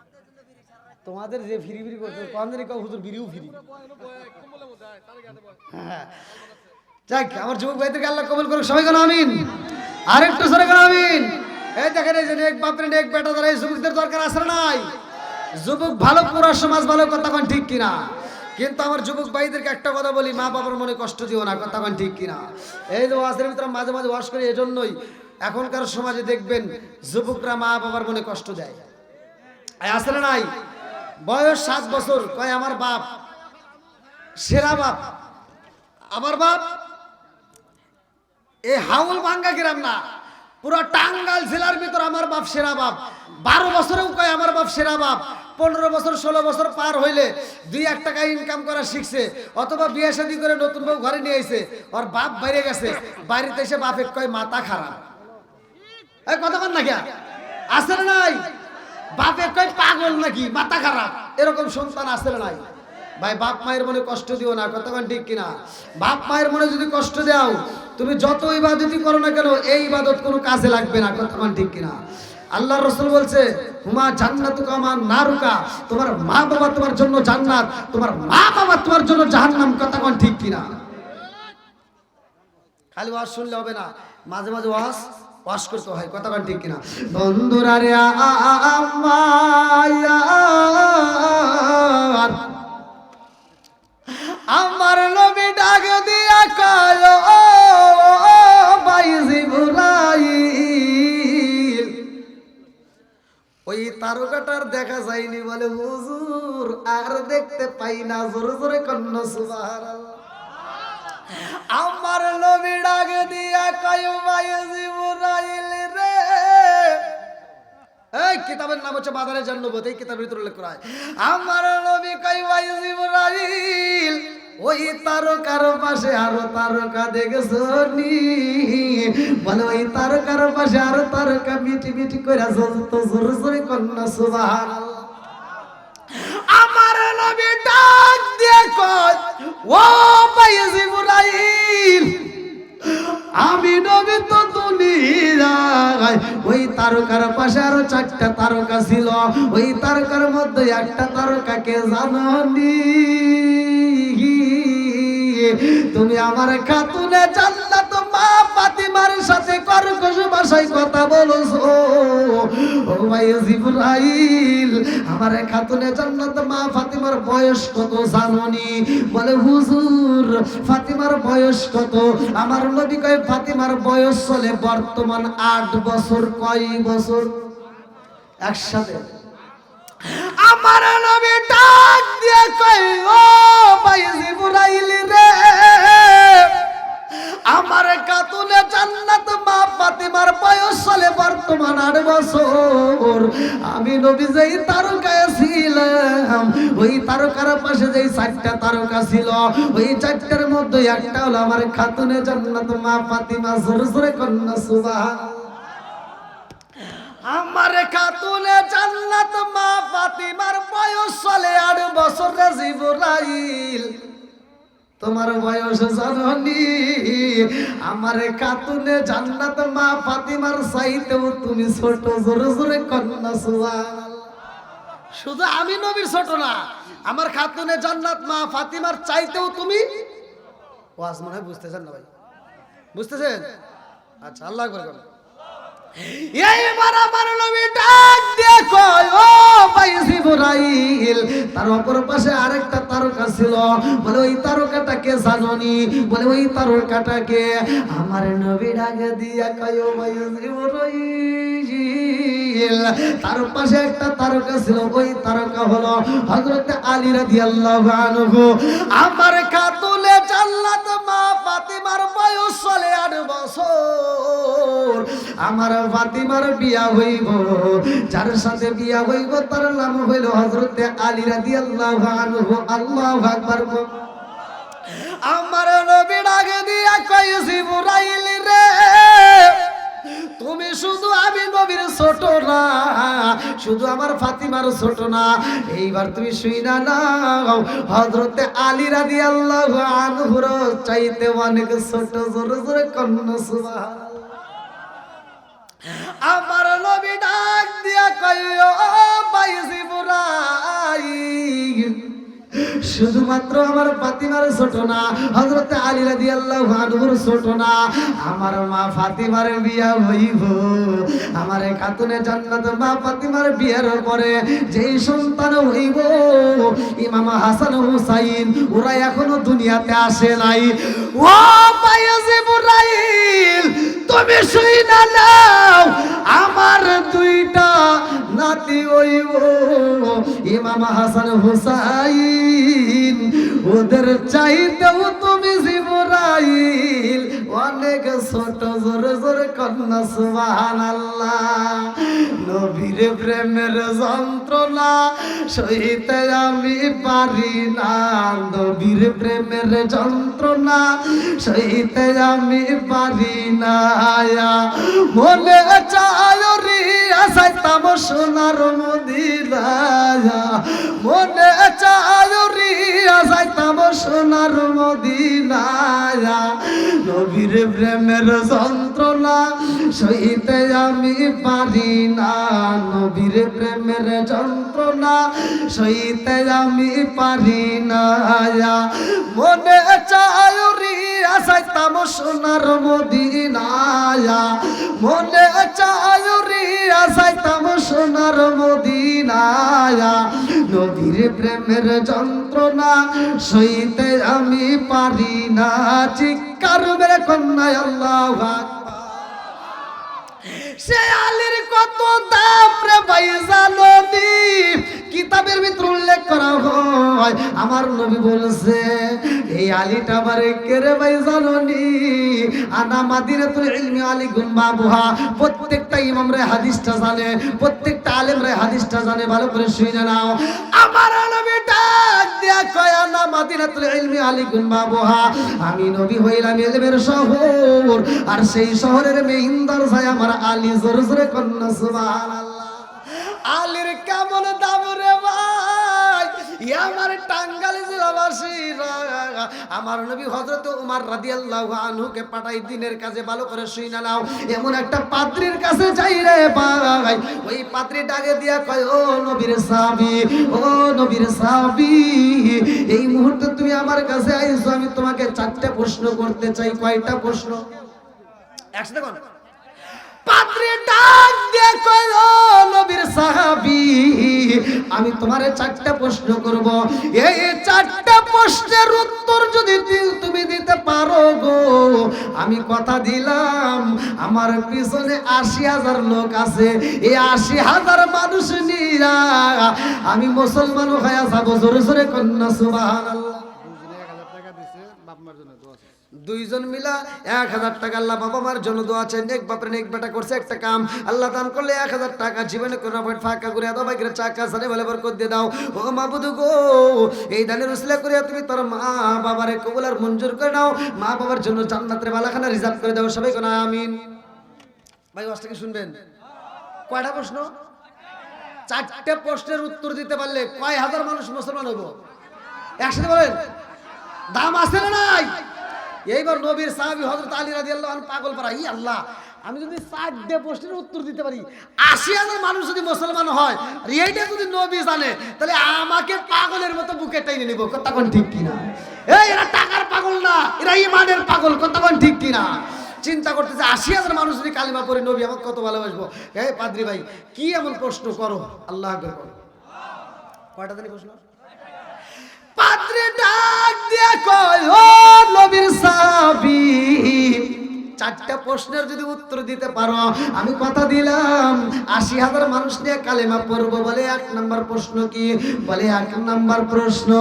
তোমাদের যে ফ্রি ফ্রি করছে কোনদিনই কেউ হুজুর ফ্রিও ফ্রি হ্যাঁ যাক আমার যুবক ভাইদেরকে আল্লাহ কবুল করুক সবাই কেন আমিন আরেকটু সরে কেন আমিন এই দেখেন এই যে এক বাপরে এক বেটা ধরে যুবকদের দরকার আছে না নাই যুবক ভালো পুরো সমাজ ভালো কথা কোন ঠিক কিনা কিন্তু আমার যুবক ভাইদেরকে একটা কথা বলি মা বাবার মনে কষ্ট দিও না কথা কোন ঠিক কিনা এই যে ওয়াজের ভিতরে মাঝে মাঝে ওয়াজ করি এজন্যই এখনকার সমাজে দেখবেন যুবকরা মা বাবার মনে কষ্ট দেয় আছে না নাই বয়স 7 বছর কয় আমার বাপ সেরা বাপ আমার বাপ এই হাউল ভাঙ্গা গ্রাম না পুরো টাঙ্গাইল জেলার ভিতর আমার বাপ সেরা বাপ 12 বছরেও কয় আমার বাপ সেরা বাপ 15 বছর 16 বছর পার হইলে 2-1 টাকা ইনকাম করা শিখছে অথবা বিয়ে শাদী করে নতুন বউ ঘরে নিয়ে আইছে ওর বাপ বাইরে গেছে বাড়িতে এসে বাপে কয় মাথা খারাপ এই কথা বল না কি আছে না নাই বাপে কয় পাগল নাকি মাথা খারাপ এরকম সন্তান আছে না নাই ভাই বাপ মায়ের মনে কষ্ট দিও না কথা কোন ঠিক কিনা বাপ মায়ের মনে যদি কষ্ট দাও তুমি যত ইবাদতই করো না কেন এই ইবাদত কোনো কাজে লাগবে না কথা কোন ঠিক কিনা আল্লাহর রাসূল বলছে হুমা জান্নাতুকা মা নারুকা তোমার মা বাবা তোমার জন্য জান্নাত তোমার মা বাবা তোমার জন্য জাহান্নাম কথা কোন ঠিক কিনা খালি ওয়াজ শুনলে হবে না মাঝে মাঝে ওয়াজ করতে হয় কথা কোন ঠিক কিনা বন্ধুরা রে আমার নবী ডাক দিয়া কয় ভাই জিবরাইল ওই তারকাটার দেখা যায়নি বলে হুজুর আর দেখতে পাই না জোরে জোরে কন্যা সুবহানাল্লাহ আমার নবী ডাক দিয়া কয় ভাই জিবরাইল রে এই কিতাবের নাম হচ্ছে বাদারের জন্নবত এই কিতাবের ভিতরে উল্লেখ করা হয় আমার নবী কয় ভাই জিবরাইল ওই তারকার পাশে আরো তারকা দেখেছো নি বলে ওই তারকার পাশে আরো তারকা মিটি মিটি করে জ্বলতো জোরে জোরে কন্যা সুবহানাল্লাহ আমার নবী ডাক দিয়ে কয় ও ভাই জিবরাইল আমি নবী তো দুনিয়ায় ওই তারকার পাশে আরো 4টা তারকা ছিল ওই তারকার মধ্যে একটা তারকাকে জানোনি তুমি আমার খাতুনে জান্নাত মা ফাতিমার সাথে কর্কশ ভাষায় কথা বলছো ও ভাই জিবরাইল আমার খাতুনে জান্নাত মা ফাতিমার বয়স কত জানোনি বলে হুজুর ফাতিমার বয়স কত আমার নবী কয় ফাতিমার বয়স চলে বর্তমান 8 বছর কয় বছর একসাথে আমার নবী ডাক দিয়ে কয় ও ভাই জিবরাইল রে আমার খাতুনে জান্নাত মা ফাতিমার বয়স চলে বর্তমান 8 বছর আমি নবী যেই তারকায় ছিলাম ওই তারকার পাশে যেই 4টা তারকা ছিল ওই 4টার মধ্যে একটা হলো আমার খাতুনে জান্নাত মা ফাতিমা জোরে জোরে কন্যা সুবহানাল্লাহ আমার খাতুনে জান্নাত মা ফাতিমার বয়স চলে 8 বছর রে জিবরাইল তোমার বয়স জানোনি আমার খাতুনে জান্নাত মা ফাতিমার চাইতেও তুমি ছোট জোরে জোরে কন্যা সুবহানাল্লাহ শুধু আমি নবীর ছোট না আমার খাতুনে জান্নাত মা ফাতিমার চাইতেও তুমি ওয়াজ মনে হয় বুঝতেছেন না ভাই বুঝতেছেন আচ্ছা আল্লাহু আকবার বলেন এইবার আমার নবী ডাক দিয়ে কয় ও ভাই জিবরাইল তার অপর পাশে আরেকটা তারকা ছিল বলে ওই তারকাটাকে জানোনি বলে ওই তারকাটাকে আমার নবী ডাক দিয়ে কয় ও ভাই জিবরাইল তার পাশে একটা তারকা ছিল ওই তারকা হলো হযরত আলী রাদিয়াল্লাহু আনহু আমার খাতুনে জান্নাত মা ফাতিমার বয়স চলে 8 বছর বছর আমার ফাতিমার বিয়া হইব, যার সাথে বিয়া হইব তার নাম হইল হযরতে আলী রাদিয়াল্লাহু আনহু। আল্লাহু আকবার। আমার নবী ডাকে দিয়া কয় জিবরাইল রে, তুমি শুধু আমি নবীর ছোট না, শুধু আমার ফাতিমার ছোট না, এইবার তুমি শুইনা নাও হযরতে আলী রাদিয়াল্লাহু আনহুর চাইতে অনেক ছোট। জোরে জোরে কন্যা সুবহানাল্লাহ। আমার নবী ডাক দিয়া কয় ও ভাই জিবরাইল, শুধুমাত্র আমার ফাতিমার ছোট না, হযরতে আলী রাদিয়াল্লাহু আনহুর ছোট না, আমার মা ফাতিমার বিয়া হইব। আমার খাতুনে জান্নাত মা ফাতিমার বিয়ার পরে যেই সন্তান হইব, ইমাম হাসান হুসাইন, ওরা এখনো দুনিয়াতে আসে নাই। ও ভাই জিবরাইল, তুমি শুইনা নাও আমার দুইটা নাতি হইব, ইমাম হাসান হুসাইন, ওদের চাইতেও তুমি জিবরাইল অনেক ছোট। জোরে জোরে কন্যা সুবহানাল্লাহ। নবীর প্রেমের যন্ত্রণা সইতে আমি পারি না, নবীর প্রেমের যন্ত্রণা সইতে আমি পারি না। মনে চায় রিয়া যাইতাম সোনার মদিনায়, মনে চায় রিয়া যাইতাম সোনার মদিনায়, নবীর প্রেমের যন্ত্রণা সইতে আমি পারি না, নবীর প্রেমের যন্ত্রণা সইতে আমি পারি না। মনে চায় রিয়া যাইতাম সোনার মদিনায়, মনে চায় রিয়া যাইতাম সোনার মদিনায়, নবীর প্রেমের যন্ত্রণা সইতে আমি পারি না। চিৎকার মেরে কন্যায় আল্লাহু আকবার। সে আলীর কত দাম রে ভাই জানো নি, কিতাবের ভিতর উল্লেখ করা হয়। আমার নবী বলছে এই আলীটা আমারে কে রে ভাই জানো নি, আনা মাদিনাতুল ইলমি আলী গুন বাবুহা। প্রত্যেকটা ইমাম রে হাদিসটা জানে, প্রত্যেকটা আলেম রে হাদিসটা জানে, ভালো করে শুনে নাও। আমার নবী ডাক দিয়া কয় আনা মাদিনাতুল ইলমি আলী গুন বাবুহা, আমি নবী হইলাম ইলমের শহর, আর সেই শহরের মেইনদার যায় আমার আলী। জোরে জোরে কন্যা সুবহানাল্লাহ। আলীর কেমন দাম রে ভাই, আমার টাঙ্গাইল জেলাবাসীরা আমার নবী হযরত ওমর রাদিয়াল্লাহু আনহুকে পাঠাই দিনের কাজে। ভালো করে শুইনা নাও। এমন একটা পাদ্রীর কাছে যাই রে ভাই, ওই পাদ্রী ডাকে দিয়া কয় ও নবীর সাহাবী, ও নবীর সাহাবী, এই মুহূর্তে তুমি আমার কাছে আইছো, আমি তোমাকে 4টা প্রশ্ন করতে চাই। কয়টা প্রশ্ন? একসাথে কোন পাদ্রী ডাক দিয়ে কয় ও নবীর সাহাবী, আমি তোমারে 4টা প্রশ্ন করব, এই 4টা প্রশ্নের উত্তর যদি তুমি দিতে পারো গো, আমি কথা দিলাম আমার পিছনে 80,000 লোক আছে, এই 80,000 মানুষ নিয়া আমি মুসলমান হয়ে যাব। জোরে জোরে কন্যা সুবহানাল্লাহ। দুইজন মিলা 1000 টাকা আল্লাহ বাবা মার জন্য দোয়া চাই। নেক বাপরে নেক বেটা করছে একটা কাম, আল্লাহ দান করলে 1000 টাকা জীবনে কোনো ফাঁকা করে দাও, বাইকের চাকা সানে বলে বরকত দিয়ে দাও। ও মাবুদ গো, এই দানের উসিলা করে তুমি তোর মা বাবারে কবুল আর মঞ্জুর করে নাও, মা বাবার জন্য জান্নাতের বালাখানা রিজার্ভ করে দাও। সবাই কোন আমিন। ভাই ওয়াজটা কি শুনবেন? কয়টা প্রশ্ন? 4টা প্রশ্নের উত্তর দিতে পারলে কয় হাজার মানুষ মুসলমান হইব? একসাথে বলেন। দাম আছে না নাই? এইবার নবীর সাহাবী হযরত আলী রাদিয়াল্লাহু আনহু পাগল পারা, ই আল্লাহ, আমি যদি 4টা প্রশ্নের উত্তর দিতে পারি, 80,000 মানুষ যদি মুসলমান হয়, আর এইটা যদি নবী জানে, তাহলে আমাকে পাগলের মতো বুকে টেনে নিব। কথা কোন ঠিক কিনা? এই এরা টাকার পাগল না, এরা ঈমানের পাগল। কথা কোন ঠিক কিনা? চিন্তা করতেছে 80,000 মানুষ যদি কালিমা পড়ে নবী আমাকে কত ভালোবাসবো। এই পাদ্রী ভাই কি এমন প্রশ্ন করো, আল্লাহ আকবার করো। কয়টা জানি প্রশ্ন? পাদ্রী ডাক দিয়া কয় ও নবীর সাহাবী, 4টা প্রশ্নের যদি উত্তর দিতে পারো আমি কথা দিলাম 80,000 মানুষ নিয়ে কালেমা পড়বো। বলে 1 নম্বর প্রশ্ন কি? বলে 1 নম্বর প্রশ্ন,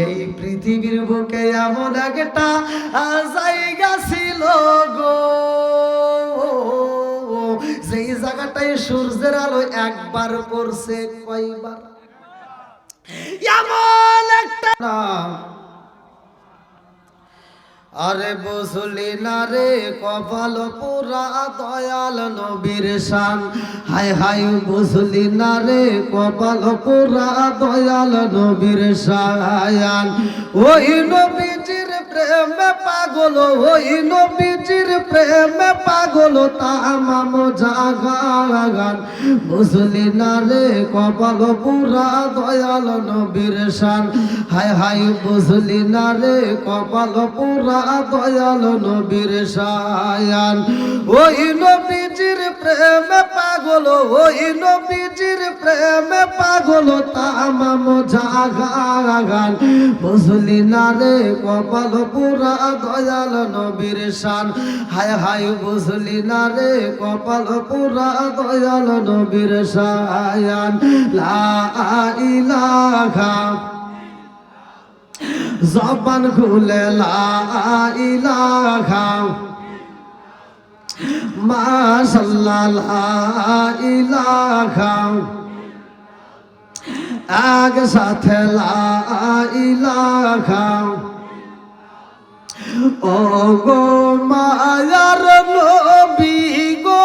এই পৃথিবীর বুকে এমন একটা জায়গা ছিল গো যেই জায়গাটায় সূর্যের আলো একবার পড়ছে কয়বার? এমন একটা নাম। আরে বুঝলি না রে কপাল পুরা দয়াল নবীর শান, হায় হায় বুঝলি না রে কপাল পুরা দয়াল নবীর শান। ওই নবীজির প্রেমে পাগল, ওই নবীজির প্রেমে পাগল তামাম জাগান। বুঝলি না রে কপাল পুরা দয়াল নবীর শান, হায় হায় বুঝলি না রে কপাল পুরা দয়াল নবীর শান। ওই নবীজির প্রেমে পাগল, ওই নবীজির প্রেমে পাগল তামাম জাগান। বুঝলি না রে কপাল পুরা দয়াল নবীর শান, হায় হায় বুঝলি না রে কপাল পুরা দয়াল নবীর শান। লা ইলাহা জবান খুলে লা ইলাহা মাশাআল্লাহ লা ইলাহা এক সাথে লা ইলাহা। ও গো মায়ার নবী গো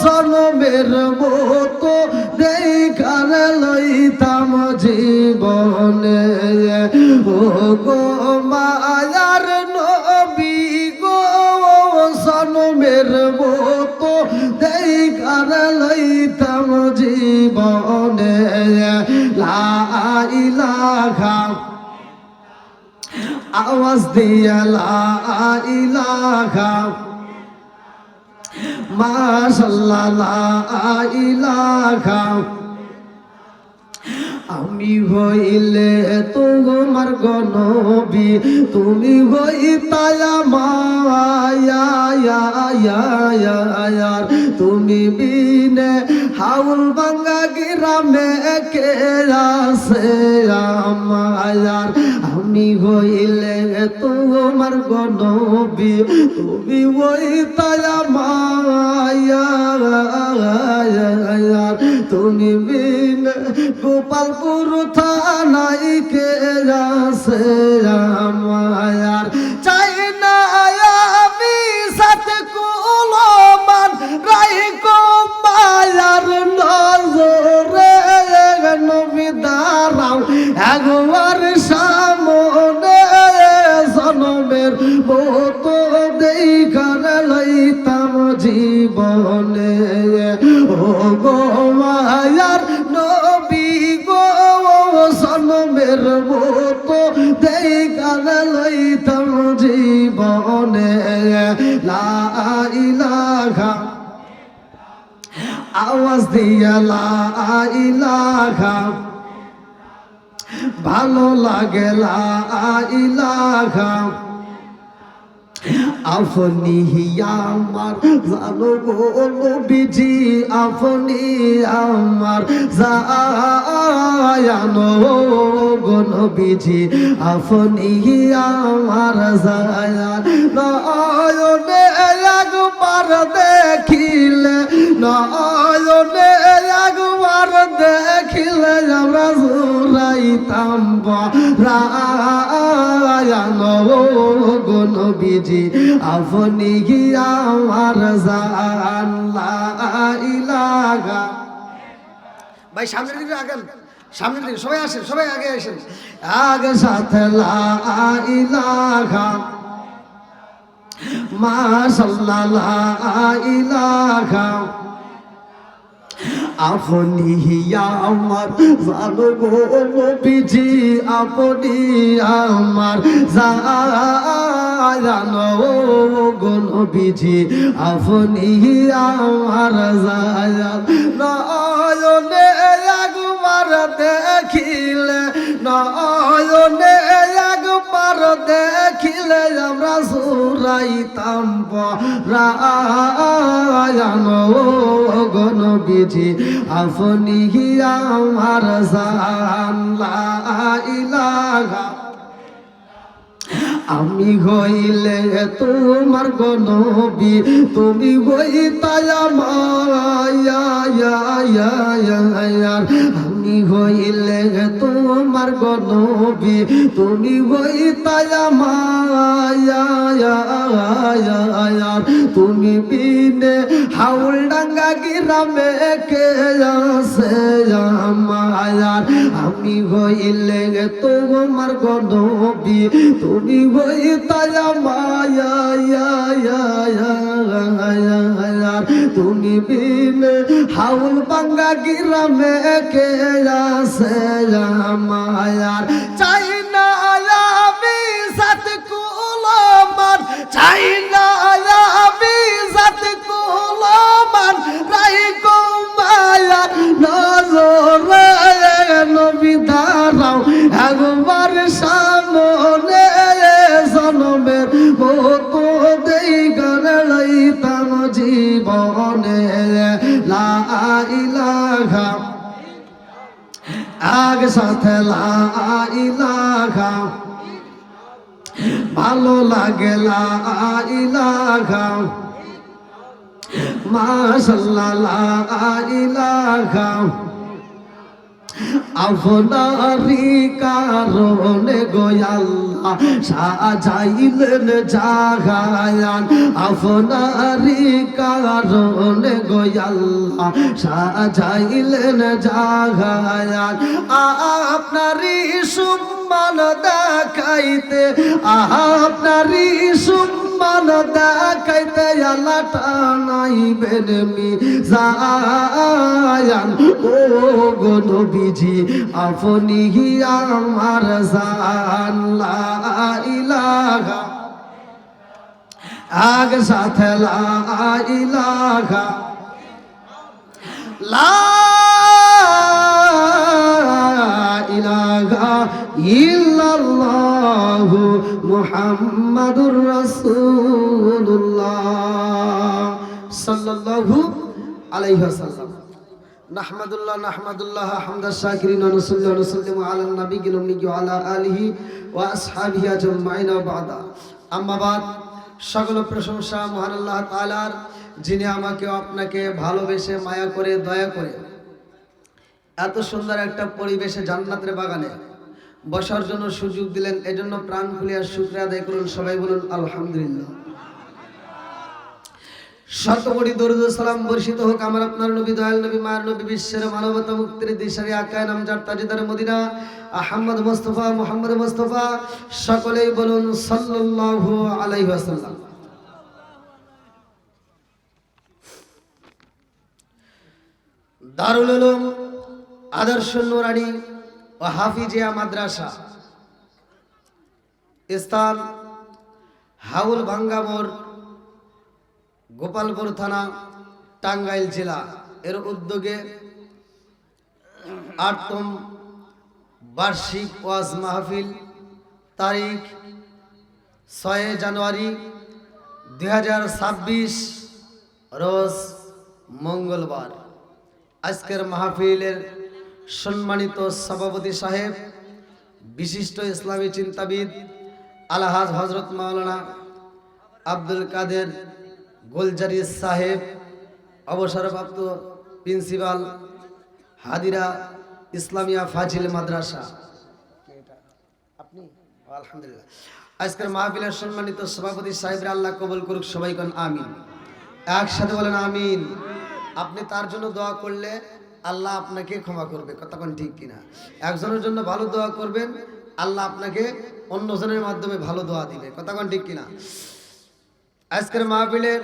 সনমের মতো দেখার লইতাম জীবনে। ও গো মায়ার নবী গো সনমের মতো দেখার লইতাম জীবনে। লা ইলাহা আওয়াজ দিয়া লা ইলাহা মাশাআল্লাহ লা ইলাহা। আমি হইলে তোমার গনবী, তুমি হইতা মায়ার। তুমি বিনে হাউল ভাঙ্গা গ্রামে কে আছে আমায়ার। আমি হইলে তোমার গনবী, তুমি হইতা মায়ার। তুমি বিনে গোপালপুর থানায় কে আছে আমায়ার। চাই না আমি সাথে কুলমান রাইকো মায়ার নজরে। নবী দাঁড়াও একবার সামনে জনমের মতো দেখার লইতাম জীবনে। ও গো মায়ার নবী গো সনমের মতো দেখার লইতাম জীবনে। লা ইলাহা আওয়াজ দিয়া লা ইলাহা ভালো লাগে লা ইলাহা। আপনি আমার জানো গো নবীজি, আপনি আমার জানো গো নবীজি, আপনি আমার জায়ান। নয়নে একবার দেখিলে, নয়নে একবার দেখিলে আমরা জুড়াইতাম রায়ান গো নবীজি, আপনি আমার জান। লা ইলাহা। ভাই সামনের দিকে আগেন, সামনের দিকে সবাই আসেন, সবাই আগে আসেন। আগে সাথে লা ইলাহা মাশাআল্লাহ লা ইলাহা। আপনি আমার জানো গো নবীজি, আপনি আমার জানো গো নবীজি, আপনি আমার জান। নয়নে একবার দেখিলে, নয়নে একবার দেখিলে হইলে আমরা সুরাইতাম পরায়ণ গো নবীজি আপনি আমার জান লা ইলাহা আমি হইলে তোমার গো নবী তুমি হইতাই আমার আমি হইলে তোমার গো নবী তুমি হইতাই আমার তুমি বিনে হাউল ডাঙ্গা গ্রামে কে আছে আমার আমি হইলে তোমার গো নবী তুমি হইতাই আমার তুমি বিনে হাউল বাঙ্গা গ্রামে কে আছে আমার চাই না আমি সাত কুলমান চাই না আমি সাত কুলমান রাই কুমায়া নজরে নবী দাঁড়াও একবার সামনে জনমের মতো দেই গড়াইতাম জীবনে লা ইলাহা আগে সাথে লা ইলাহা ভালো লাগে লা ইলাহা মাশাআল্লাহ লা ইলাহা আপনারি কারণে গোয়াল্লাহ সাজাইলেন জাগায়ান আপনারি কারণে গোয়াল্লাহ সাজাইলেন জাগায়ান আপনারি সম্মান দেখাইতে আপনারি সম্মান দেখাইতে আল্লাহ টানাইবেন মিজান ও গো নবীজি আপনি আমার জান লা ইলাহা আগে সাথে লা ইলাহা লা ইলাহা ইল্লাল্লাহু মুহাম্মাদুর রাসূলুল্লাহ সাল্লাল্লাহু আলাইহি ওয়াসাল্লাম নাহমাদুল্লাহ হামদাশ শাকিরিন ওয়া নুসাল্লি ওয়া নুসাল্লিমু আলা নবিয়্যিল উম্মি ওয়া আলা আলিহি ওয়া আসহাবিহি আজমাইন ওয়া বা'দা আম্মা বাদ সকল প্রশংসা মহান আল্লাহ তাআলার যিনি আমাকে আপনাকে ভালোবেসে মায়া করে দয়া করে এত সুন্দর একটা পরিবেশে জান্নাতের বাগানে বসার জন্য সুযোগ দিলেন এজন্য প্রাণ খুলিয়া শুকরিয়া আদায় করুন সবাই বলুন আলহামদুলিল্লাহ শত কোটি দরুদ ও সালাম বর্ষিত হোক আমার আপনার নবী দয়াল নবী মায়ের নবী বিশ্বের মানবতা মুক্তির দিশারি আকায় নামজার তাজিদার মদিনা আহমদ মুস্তাফা মুহাম্মদ মুস্তাফা সকলেই বলুন সাল্লাল্লাহু আলাইহি ওয়াসাল্লাম দারুল উলুম আদর্শ নুরানি ও হাফিজিয়া মাদ্রাসা স্থান হাউল ভাঙ্গামোড় গোপালপুর থানা টাঙ্গাইল জেলা এর উদ্যোগে ৮ম বার্ষিক ওয়াজ মাহফিল তারিখ ৬ জানুয়ারি ২০২৬ রোজ মঙ্গলবার আজকের মাহফিলের সম্মানিত সভাপতি সাহেব বিশিষ্ট ইসলামী চিন্তাবিদ আলহাজ হযরত মাওলানা আব্দুল কাদের গোলজারি সাহেব অবসরপ্রাপ্ত প্রিন্সিপাল হাদিরা ইসলামিয়া ফাজিল মাদ্রাসা আপনি আলহামদুলিল্লাহ আজকের মাহফিলের সম্মানিত সভাপতি সাহেবরা আল্লাহ কবুল করুক সবাই কোন আমিন একসাথে বলেন আমিন আপনি তার জন্য দোয়া করলে আল্লাহ আপনাকে ক্ষমা করবে কথা কোন ঠিক কিনা একজনের জন্য ভালো দোয়া করবেন আল্লাহ আপনাকে অন্যজনের মাধ্যমে ভালো দোয়া দিবে কথা কোন ঠিক কিনা আজকের মাহফিলের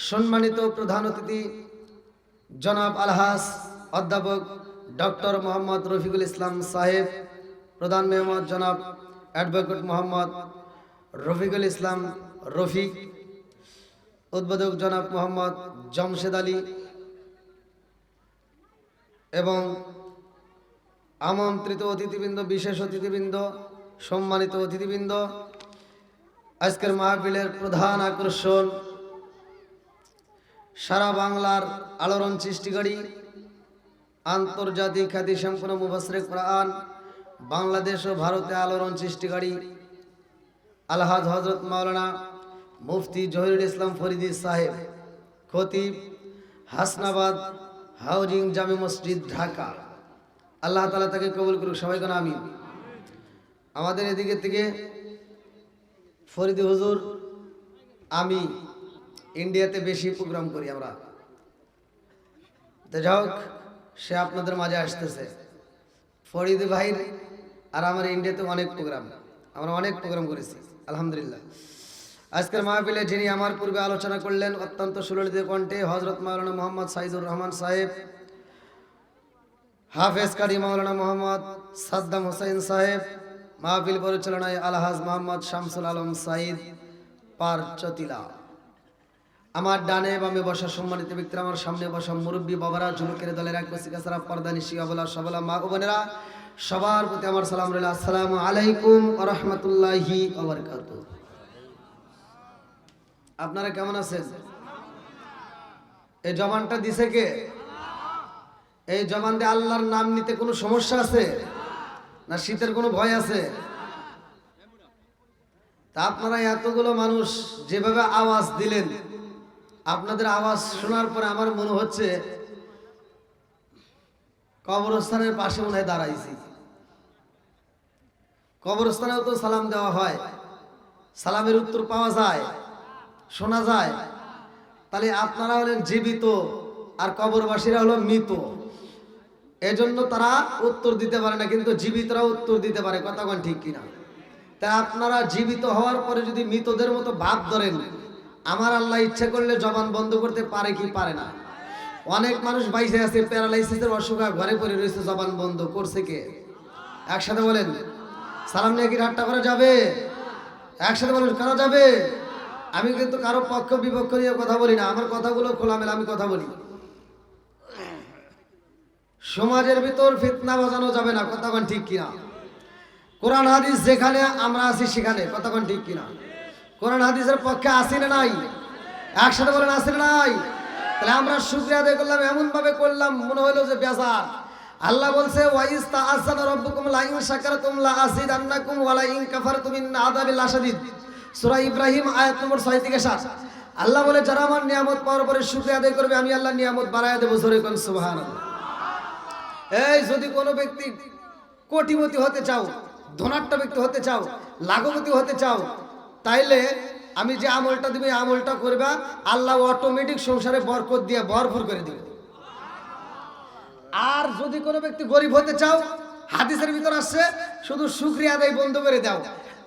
সম্মানিত প্রধান অতিথি জনাব আলহাজ অধ্যাপক ডক্টর মোহাম্মদ রফিকুল ইসলাম সাহেব প্রধান মেহমান জনাব অ্যাডভোকেট মোহাম্মদ রফিকুল ইসলাম রফিক উদ্বোধক জনাব মোহাম্মদ জমশেদ আলী এবং আমন্ত্রিত অতিথিবৃন্দ বিশেষ অতিথিবৃন্দ সম্মানিত অতিথিবৃন্দ আজকের মাহফিলের প্রধান আকর্ষণ সারা বাংলার আলোড়ন সৃষ্টিকারী আন্তর্জাতিক খ্যাতিসম্পন্ন মুফাসসিরে কোরআন, বাংলাদেশ ও ভারতে আলোড়ন সৃষ্টিকারী আলহাজ হযরত মাওলানা মুফতি জহিরুল ইসলাম ফরিদি সাহেব, খতিব, হাসনাবাদ হাউজিং জামে মসজিদ, ঢাকা। আল্লাহ তাআলা তাকে কবুল করুক, সবাই কোন আমিন। আমাদের এদিকে থেকে ফরিদি হুজুর, আমি ইন্ডিয়াতে বেশি প্রোগ্রাম করি আমরা, তো যাই হোক, সে আপনাদের মাঝে আসতেছে। ফরিদি ভাইর আর আমার ইন্ডিয়াতে অনেক প্রোগ্রাম, আমরা অনেক প্রোগ্রাম করেছি আলহামদুলিল্লাহ। আজকের মাহফিলে যিনি আমার পূর্বে আলোচনা করলেন অত্যন্ত সুললিত কণ্ঠে হযরত মাওলানা মোহাম্মদ সাইদুর রহমান সাহেব, হাফেজ কারি মাওলানা মোহাম্মদ সাদ্দাম হোসেন সাহেব, মাহফিল পরিচালনায় আলহাজ মোহাম্মদ শামসুল আলম সাইদ পারচতিলা। আমার ডানে বামে বসা সম্মানিত ব্যক্তিরা, আমার সামনে বসা মুরব্বী বাবারা, যুবকের দলের এক বসিকাছাড়া পর্দা নিশি অবলা সবলা মা ও বোনেরা, সবার প্রতি আমার সালাম রইল। আসসালামু আলাইকুম ওয়া রাহমাতুল্লাহি ওয়া বারাকাতুহু। আপনারা কেমন আছেন? এই জবানটা দিছে কে? এই জবান দিয়ে আল্লাহর নাম নিতে কোনো সমস্যা আছে না? শীতের কোনো ভয় আছে? তা আপনারা এতগুলো মানুষ যেভাবে আওয়াজ দিলেন, আপনাদের আওয়াজ শোনার পরে আমার মনে হচ্ছে কবরস্থানের পাশে মনে হয় দাঁড়াইছি। কবরস্থানেও তো সালাম দেওয়া হয়, সালামের উত্তর পাওয়া যায়, শোনা যায়। তাহলে আপনারা হলেন জীবিত আর কবরবাসীরা হলো মৃত, এজন্য তারা উত্তর দিতে পারে না, কিন্তু জীবিতরা উত্তর দিতে পারে। কথা কোন ঠিক কিনা? তা আপনারা জীবিত হওয়ার পরে যদি মৃতদের মতো ভাব ধরেন, আমার আল্লাহ ইচ্ছা করলে জবান বন্ধ করতে পারে কি পারে না? অনেক মানুষ বাইসে আছে, প্যারালাইসিসের অসুখ, ঘরে পড়ে রয়েছে, জবান বন্ধ করছে কে? একসাথে বলেন, সালাম নিয়ে কি ঠাট্টা করা যাবে? একসাথে বলেন, করা যাবে? আমি কিন্তু কারো পক্ষ বিপক্ষ নিয়ে কথা বলি না, আমার কথাগুলো খোলামেলা আমি কথা বলি। সমাজের ভিতর ফিতনা বাজানো যাবে না, কথা কোন ঠিক কিনা? কোরআন হাদিস যেখানে আমরা আছি সেখানে, কথা কোন ঠিক কিনা? কোরআন হাদিসের পক্ষে আসি না নাই? একসাথে বলেন, আসি না নাই? তাহলে আমরা শুকরিয়া আদায় করলাম, এমন ভাবে করলাম মনে হলো যে বেজার। আল্লাহ বলছে ওয়াইস তাআযানা রাব্বুকুম লা ইন শাকারতুম লা আযীদান্নাকুম ওয়া লা ইন কাফারতুম ইন্না আযাবি লাশাদীদ। সূরা ইব্রাহিম আয়াত নম্বর 6 থেকে 7। আল্লাহ বলে যারা আমার নিয়ামত পাওয়ার পরে শুকরিয়া আদায় করবে, আমি আল্লাহ নিয়ামত বাড়ায় দেব। জোরে কোন সুবহানাল্লাহ। এই যদি কোনো ব্যক্তি কোটিপতি হতে চাও, ধনাঢ্য ব্যক্তি হতে চাও, লাখপতি হতে চাও, তাইলে আমি যে আমলটা দিব এই আমলটা করবা, আল্লাহ অটোমেটিক সংসারে বরকত দিয়ে ভরপুর করে দিবে। আর যদি কোনো ব্যক্তি গরিব হতে চাও, হাদিসের ভিতর আসছে শুধু শুকরিয়া আদায় বন্ধ করে দাও,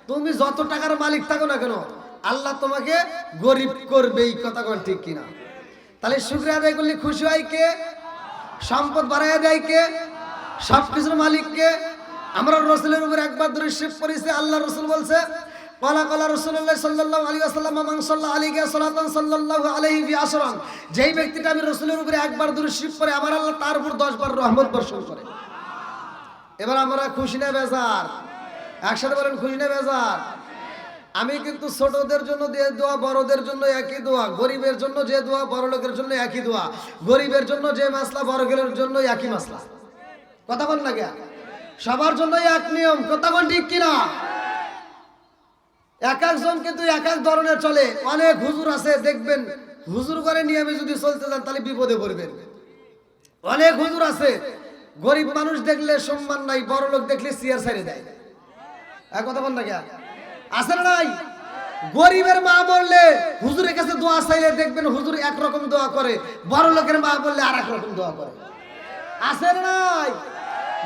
তুমি যত টাকার মালিক থাকো না কেন, আল্লাহ তোমাকে গরিব করবেই। কথা কোন ঠিক কিনা? তাহলে শুকরিয়া আদায় করলে খুশি হয় কে? সম্পদ বাড়াইয়া দেয় কে? সবকিছুর মালিক কে? আমরা রাসূলের উপর একবার দরুদ পড়েছি, আল্লাহ রাসূল বলছে ক্বালা ক্বালা রাসূলুল্লাহ সাল্লাল্লাহু আলাইহি ওয়াসাল্লাম মান সাল্লা আলাইহি সালাতান সাল্লাল্লাহু আলাইহি বি আশরান। যেই ব্যক্তিটা আমি রাসূলের উপরে একবার দরুদ শরীফ পড়ে, আমার আল্লাহ তার উপর 10 বার রহমত বর্ষণ করে। এবার আমরা খুশি না বেজার? একসাথে বলেন, খুশি না বেজার? আমি কিন্তু ছোটদের জন্য যে দোয়া, বড়দের জন্য একই দোয়া, গরিবের জন্য যে দোয়া, বড় লোকের জন্য একই দোয়া, গরিবের জন্য যে মাসলা, বড় লোকের জন্য একই মাসলা। কথা বল না কে? সবার জন্য এক নিয়ম। কথা বল ঠিক কিনা? এক একজন কিন্তু এক এক ধরনের চলে। অনেক হুজুর আছে দেখবেন, হুজুর করে নিয়মে যদি চলতে যান তাহলে বিপদে পড়বেন। অনেক হুজুর আছে গরিব মানুষ দেখলে সম্মান নাই, বড় লোক দেখলে চেয়ার ছেড়ে দেয়। এক কথা বল না কে? আছে না নাই? গরিবের মা বললে হুজুরের কাছে দোয়া চাইলে দেখবেন হুজুর একরকম দোয়া করে, বড় লোকের মা বললে আর এক রকম দোয়া করে। আছে না নাই?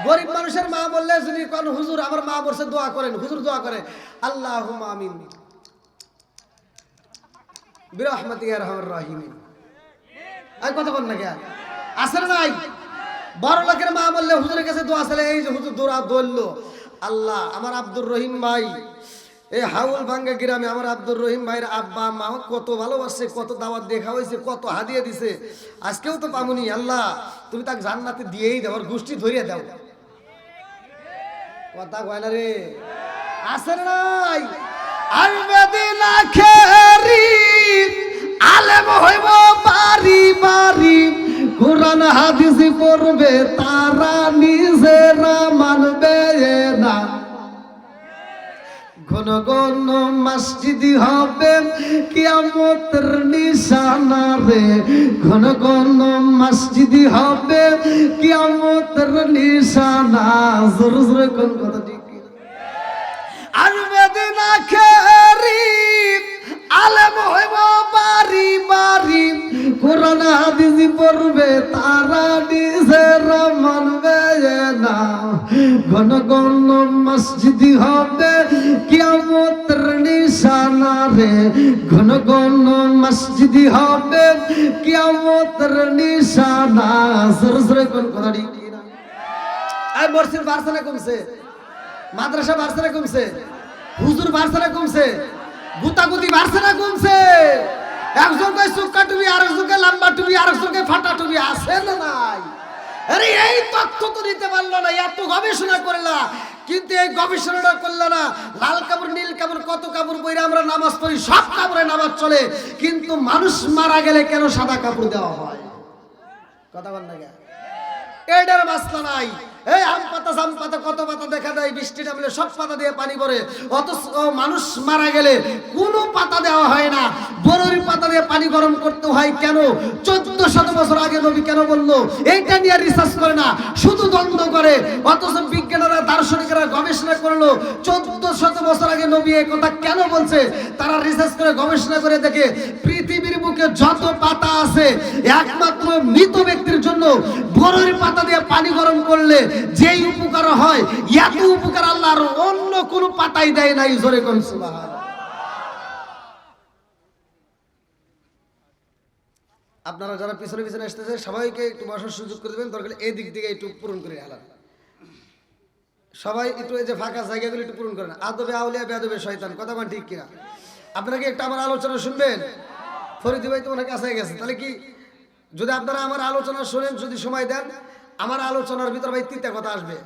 গরিব মানুষের মা বললে যদি কোন হুজুর আমার মা বলছে দোয়া করেন, হুজুর দোয়া করে আল্লাহুম্মা আমিন বিরহমাতিকা ইয়া আরহামার রাহিমিন। আর কথা বল না কে? আছে না নাই? বড় লোকের মা বললে হুজুরের কাছে দোয়া চাইলে এই যে হুজুর দোয়া দৌড়লো। আল্লাহ, আমার আব্দুর রহিম ভাই এই হাউল ভাঙ্গা গ্রামে আমার আব্দুর রহিম ভাইয়ের আব্বা মা কত ভালোবাসে, কত দাওয়াত দেখা হয়েছে, কত হাদিয়া দিছে, আজকেও তো পামুনি। আল্লাহ তুমি তাকে জান্নাতে দিয়েই দাও, আর গোষ্ঠী ধরিয়ে দাও। কথা কয় না রে? আছে না নাই? আর মেদিনা খেরি আলেম হইব বাড়ি বাড়ি, কোরআন হাদিস পড়বে তারা নিজেরা মানবে না। ঘন ঘন মসজিদি হবে কিয়ামতের নিশানা রে, ঘন ঘন মসজিদি হবে কিয়ামতের নিশানা। জোর জোরে কোন কথা ঠিক কি? আর মেদিনা খেরি আলেম হইব বাড়ি বাড়ি, কোরআন হাদিস পড়বে তারা নিজেরা মানবে না। ঘন ঘন মসজিদি হবে কিয়ামতের নিশানা রে, ঘন ঘন মসজিদি হবে কিয়ামতের নিশানা। জোরে জোরে কোন কথা ঠিক কি না? এই মসজিদ বাড়ছে না কমছে? মাদ্রাসা বাড়ছে না কমছে? হুজুর বাড়ছে না কমছে? গুতাগুতি বাড়ছে না কমছে? একজন কয় সুক্কা টুপি, আরেকজন কয় লম্বা টুপি, আরেকজন কয় ফাটা টুপি, আছে না নাই? আরে এই তথ্য তো নিতে পারলো না, এত গবেষণা করলা, কিন্তু এই গবেষণাটা করলো না। লাল কাপড় নীল কাপড় কত কাপড় পরে আমরা নামাজ পড়ি, সব কাপড়ে নামাজ চলে, কিন্তু মানুষ মারা গেলে কেন সাদা কাপড় দেওয়া হয়? কথা বল না কেন? এটার মাসলা নাই। এই আম পাতা জাম পাতা কত পাতা দেখা যায়, বৃষ্টি নামলে সব পাতা দিয়ে পানি পড়ে, অথচ মানুষ মারা গেলে কোনো পাতা দেওয়া হয় না, বড়ই পাতা দিয়ে পানি গরম করতে হয় কেন? 1400 বছর আগে নবী কেন বললো? এইটা নিয়ে রিসার্চ করে না, শুধু দ্বন্দ্ব করে। অথচ বিজ্ঞানীরা দার্শনিকরা গবেষণা করলো 1400 বছর আগে নবী এই কথা কেন বলছে। তারা রিসার্চ করে গবেষণা করে দেখে পৃথিবীর বুকে যত পাতা আছে, একমাত্র মৃত ব্যক্তির জন্য বড়ই পাতা দিয়ে পানি গরম করলে যেই উপকার হয়, এত উপকার আল্লাহর অন্য কোন পাতাই দেয় নাই। জোরে কোন সুবহানাল্লাহ। আপনারা যারা পিছনে পিছনে আসতেছে সবাইকে একটু বসার সুযোগ করে দেবেন, দরকার এই দিক থেকে একটু পূরণ করে হেলান। সবাই একটু এই যে ফাঁকা জায়গাগুলো একটু পূরণ করেন। আদবে আউলিয়া বেয়াদবে শয়তান, কথা বল ঠিক কিনা? আপনারা কি একটু আমার আলোচনা শুনবেন? ফরিদি ভাই তোমার কাছে গেছে, তাহলে কি যদি আপনারা আমার আলোচনা শুনেন, যদি সময় দেন, আমার আলোচনার ভিতর ভাই 3টা কথা আসবে,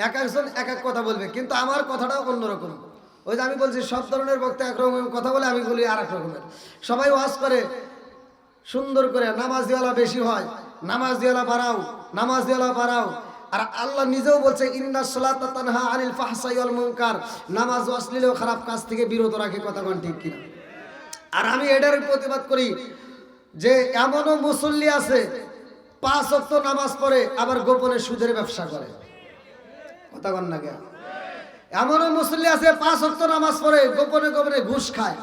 এক একজন এক এক কথা বলবে, কিন্তু আমার কথাটাও অন্যরকম। ওই যে আমি বলছি সব ধরনের বক্তা একরকম কথা বলে, আমি বলি আর এক রকমের। সবাই ওয়াজ করে সুন্দর করে, নামাজিওয়ালা বেশি হয়, নামাজিওয়ালা বাড়াও, নামাজিওয়ালা বাড়াও। আর আল্লাহ নিজেও বলছে ইন্নাস সালাতা তানহা আনিল ফাহশাই ওয়াল মুনকার, নামাজ অশ্লীল ও খারাপ কাজ থেকে বিরত রাখে, কথা কোন ঠিক কিনা? আর আমি এটার প্রতিবাদ করি যে এমনও মুসল্লি আছে 5 ওয়াক্ত নামাজ পড়ে আবার গোপনে সুদের ব্যবসা করে, কথা বল না কেন? এমনও মুসল্লি আছে 5 ওয়াক্ত নামাজ পড়ে গোপনে গোপনে ঘুষ খায়।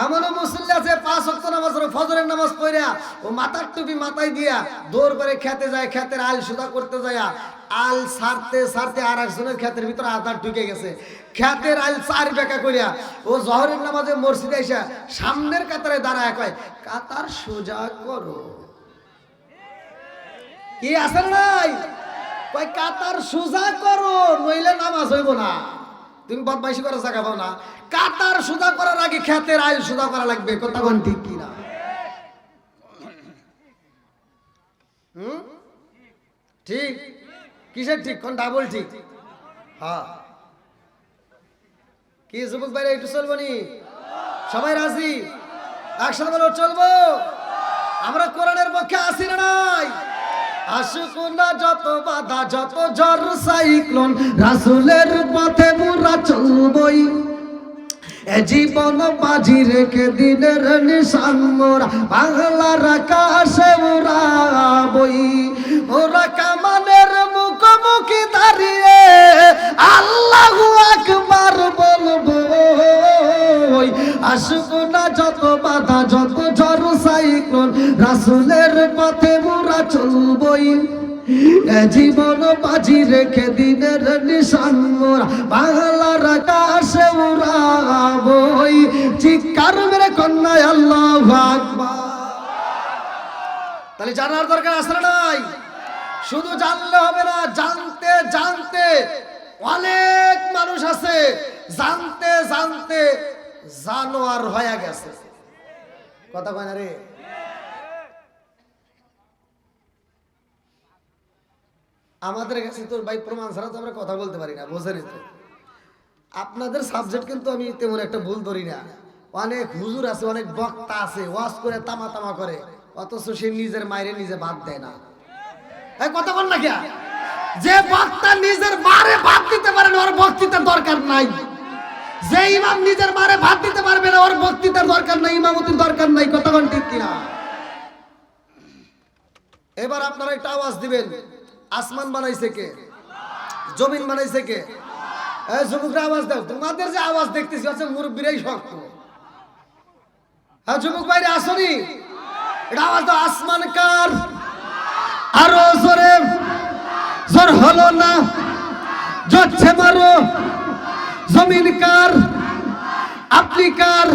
এমনও মুসল্লি আছে 5 ওয়াক্ত নামাজ পড়ে, ফজরের নামাজ পড়ে ও মাথার টুপি মাথায় দিয়া দৌড় করে খেতে যায়, খেতের আল সুদা করতে যায়, আল সারতে সারতে আর একজনের ক্ষেতের ভিতরে আধার ঢুকে গেছে, খেতের আল 4 বেকা করিয়া ও জহরের নামাজে মসজিদে এসে সামনের কাতারে দাঁড়ায় কয় কাতার সোজা করো। কি আছে নাই? কয় কাতার সোজা করো, নইলে নামাজ হইব না। তুমি বদমাইশি করার জায়গা পাও না। কাতার সোজা করার আগে খেতের আইল সোজা করা লাগবে, কথা কোন ঠিক কিনা? ঠিক কিসের ঠিক? কোন ডাবল ঠিক? হ্যাঁ। কি যুবক ভাইরা একটু চলবো নি? সবাই রাজি? একসাথে বলো চলবো। আমরা কোরআনের পক্ষে আসি না নাই? আসুক না যত বাধা যত ঝড় সাইক্লোন, রাসূলের পথে মোরা চলবই, এ জীবন বাজি রেখে দিনের নিশান মোরা বাংলার আকাশে উড়াবই। ওরা কামানের মুখোমুখি দাঁড়িয়ে আল্লাহু আকবার বলবো। আসুক না যত বাধা যত ঝড় সাইক্লোন, রাসূলের পথে মোরা চলবই, জীবন বাজি রেখে দিনের নিশান মোরা বাংলার আকাশে উড়াবই। চিৎকার মেরে কন্যায় আল্লাহু আকবার। তাহলে জানার দরকার আছে না নাই? শুধু জানলে হবে না, জানতে জানতে অনেক মানুষ আছে জানতে জানতে জানোয়ার হয়ে গেছে, কথা কয় না রে? আমাদের কাছে তো ভাই প্রমাণ ছাড়া তো আমরা কথা বলতে পারি না, বোঝেনি তো? আপনাদের সাবজেক্ট কিন্তু আমি তেমন একটা ভুল ধরি না। অনেক হুজুর আছে, অনেক বক্তা আছে, ওয়াজ করে তামা তামা করে, অথচ সে নিজের মায়ের নিজে ভাত দেয় না। এই কথা বল না কে? যে বক্তা নিজের মারে ভাত দিতে পারে না, ওর বক্তৃতার দরকার নাই। যে ইমাম নিজের মারে ভাত দিতে পারবে না, ওর বক্তৃতার দরকার নাই, ইমামতির দরকার নাই। কথা বল ঠিক কিনা? এবার আপনারা একটা আওয়াজ দিবেন, আসমান বানাইছে কে? জমিন বানাইছে কে? এই যুবকরা আওয়াজ দাও। তোমাদের যে আওয়াজ দেখতেছি হচ্ছে মুরব্বীরাই শক্ত। হ্যাঁ যুবক ভাইরা আসনি, এটা আওয়াজ দাও। আসমান কার? আরো জোরে। জোর হলো না, জোরছে মারো। জমিন কার? আপনি কার?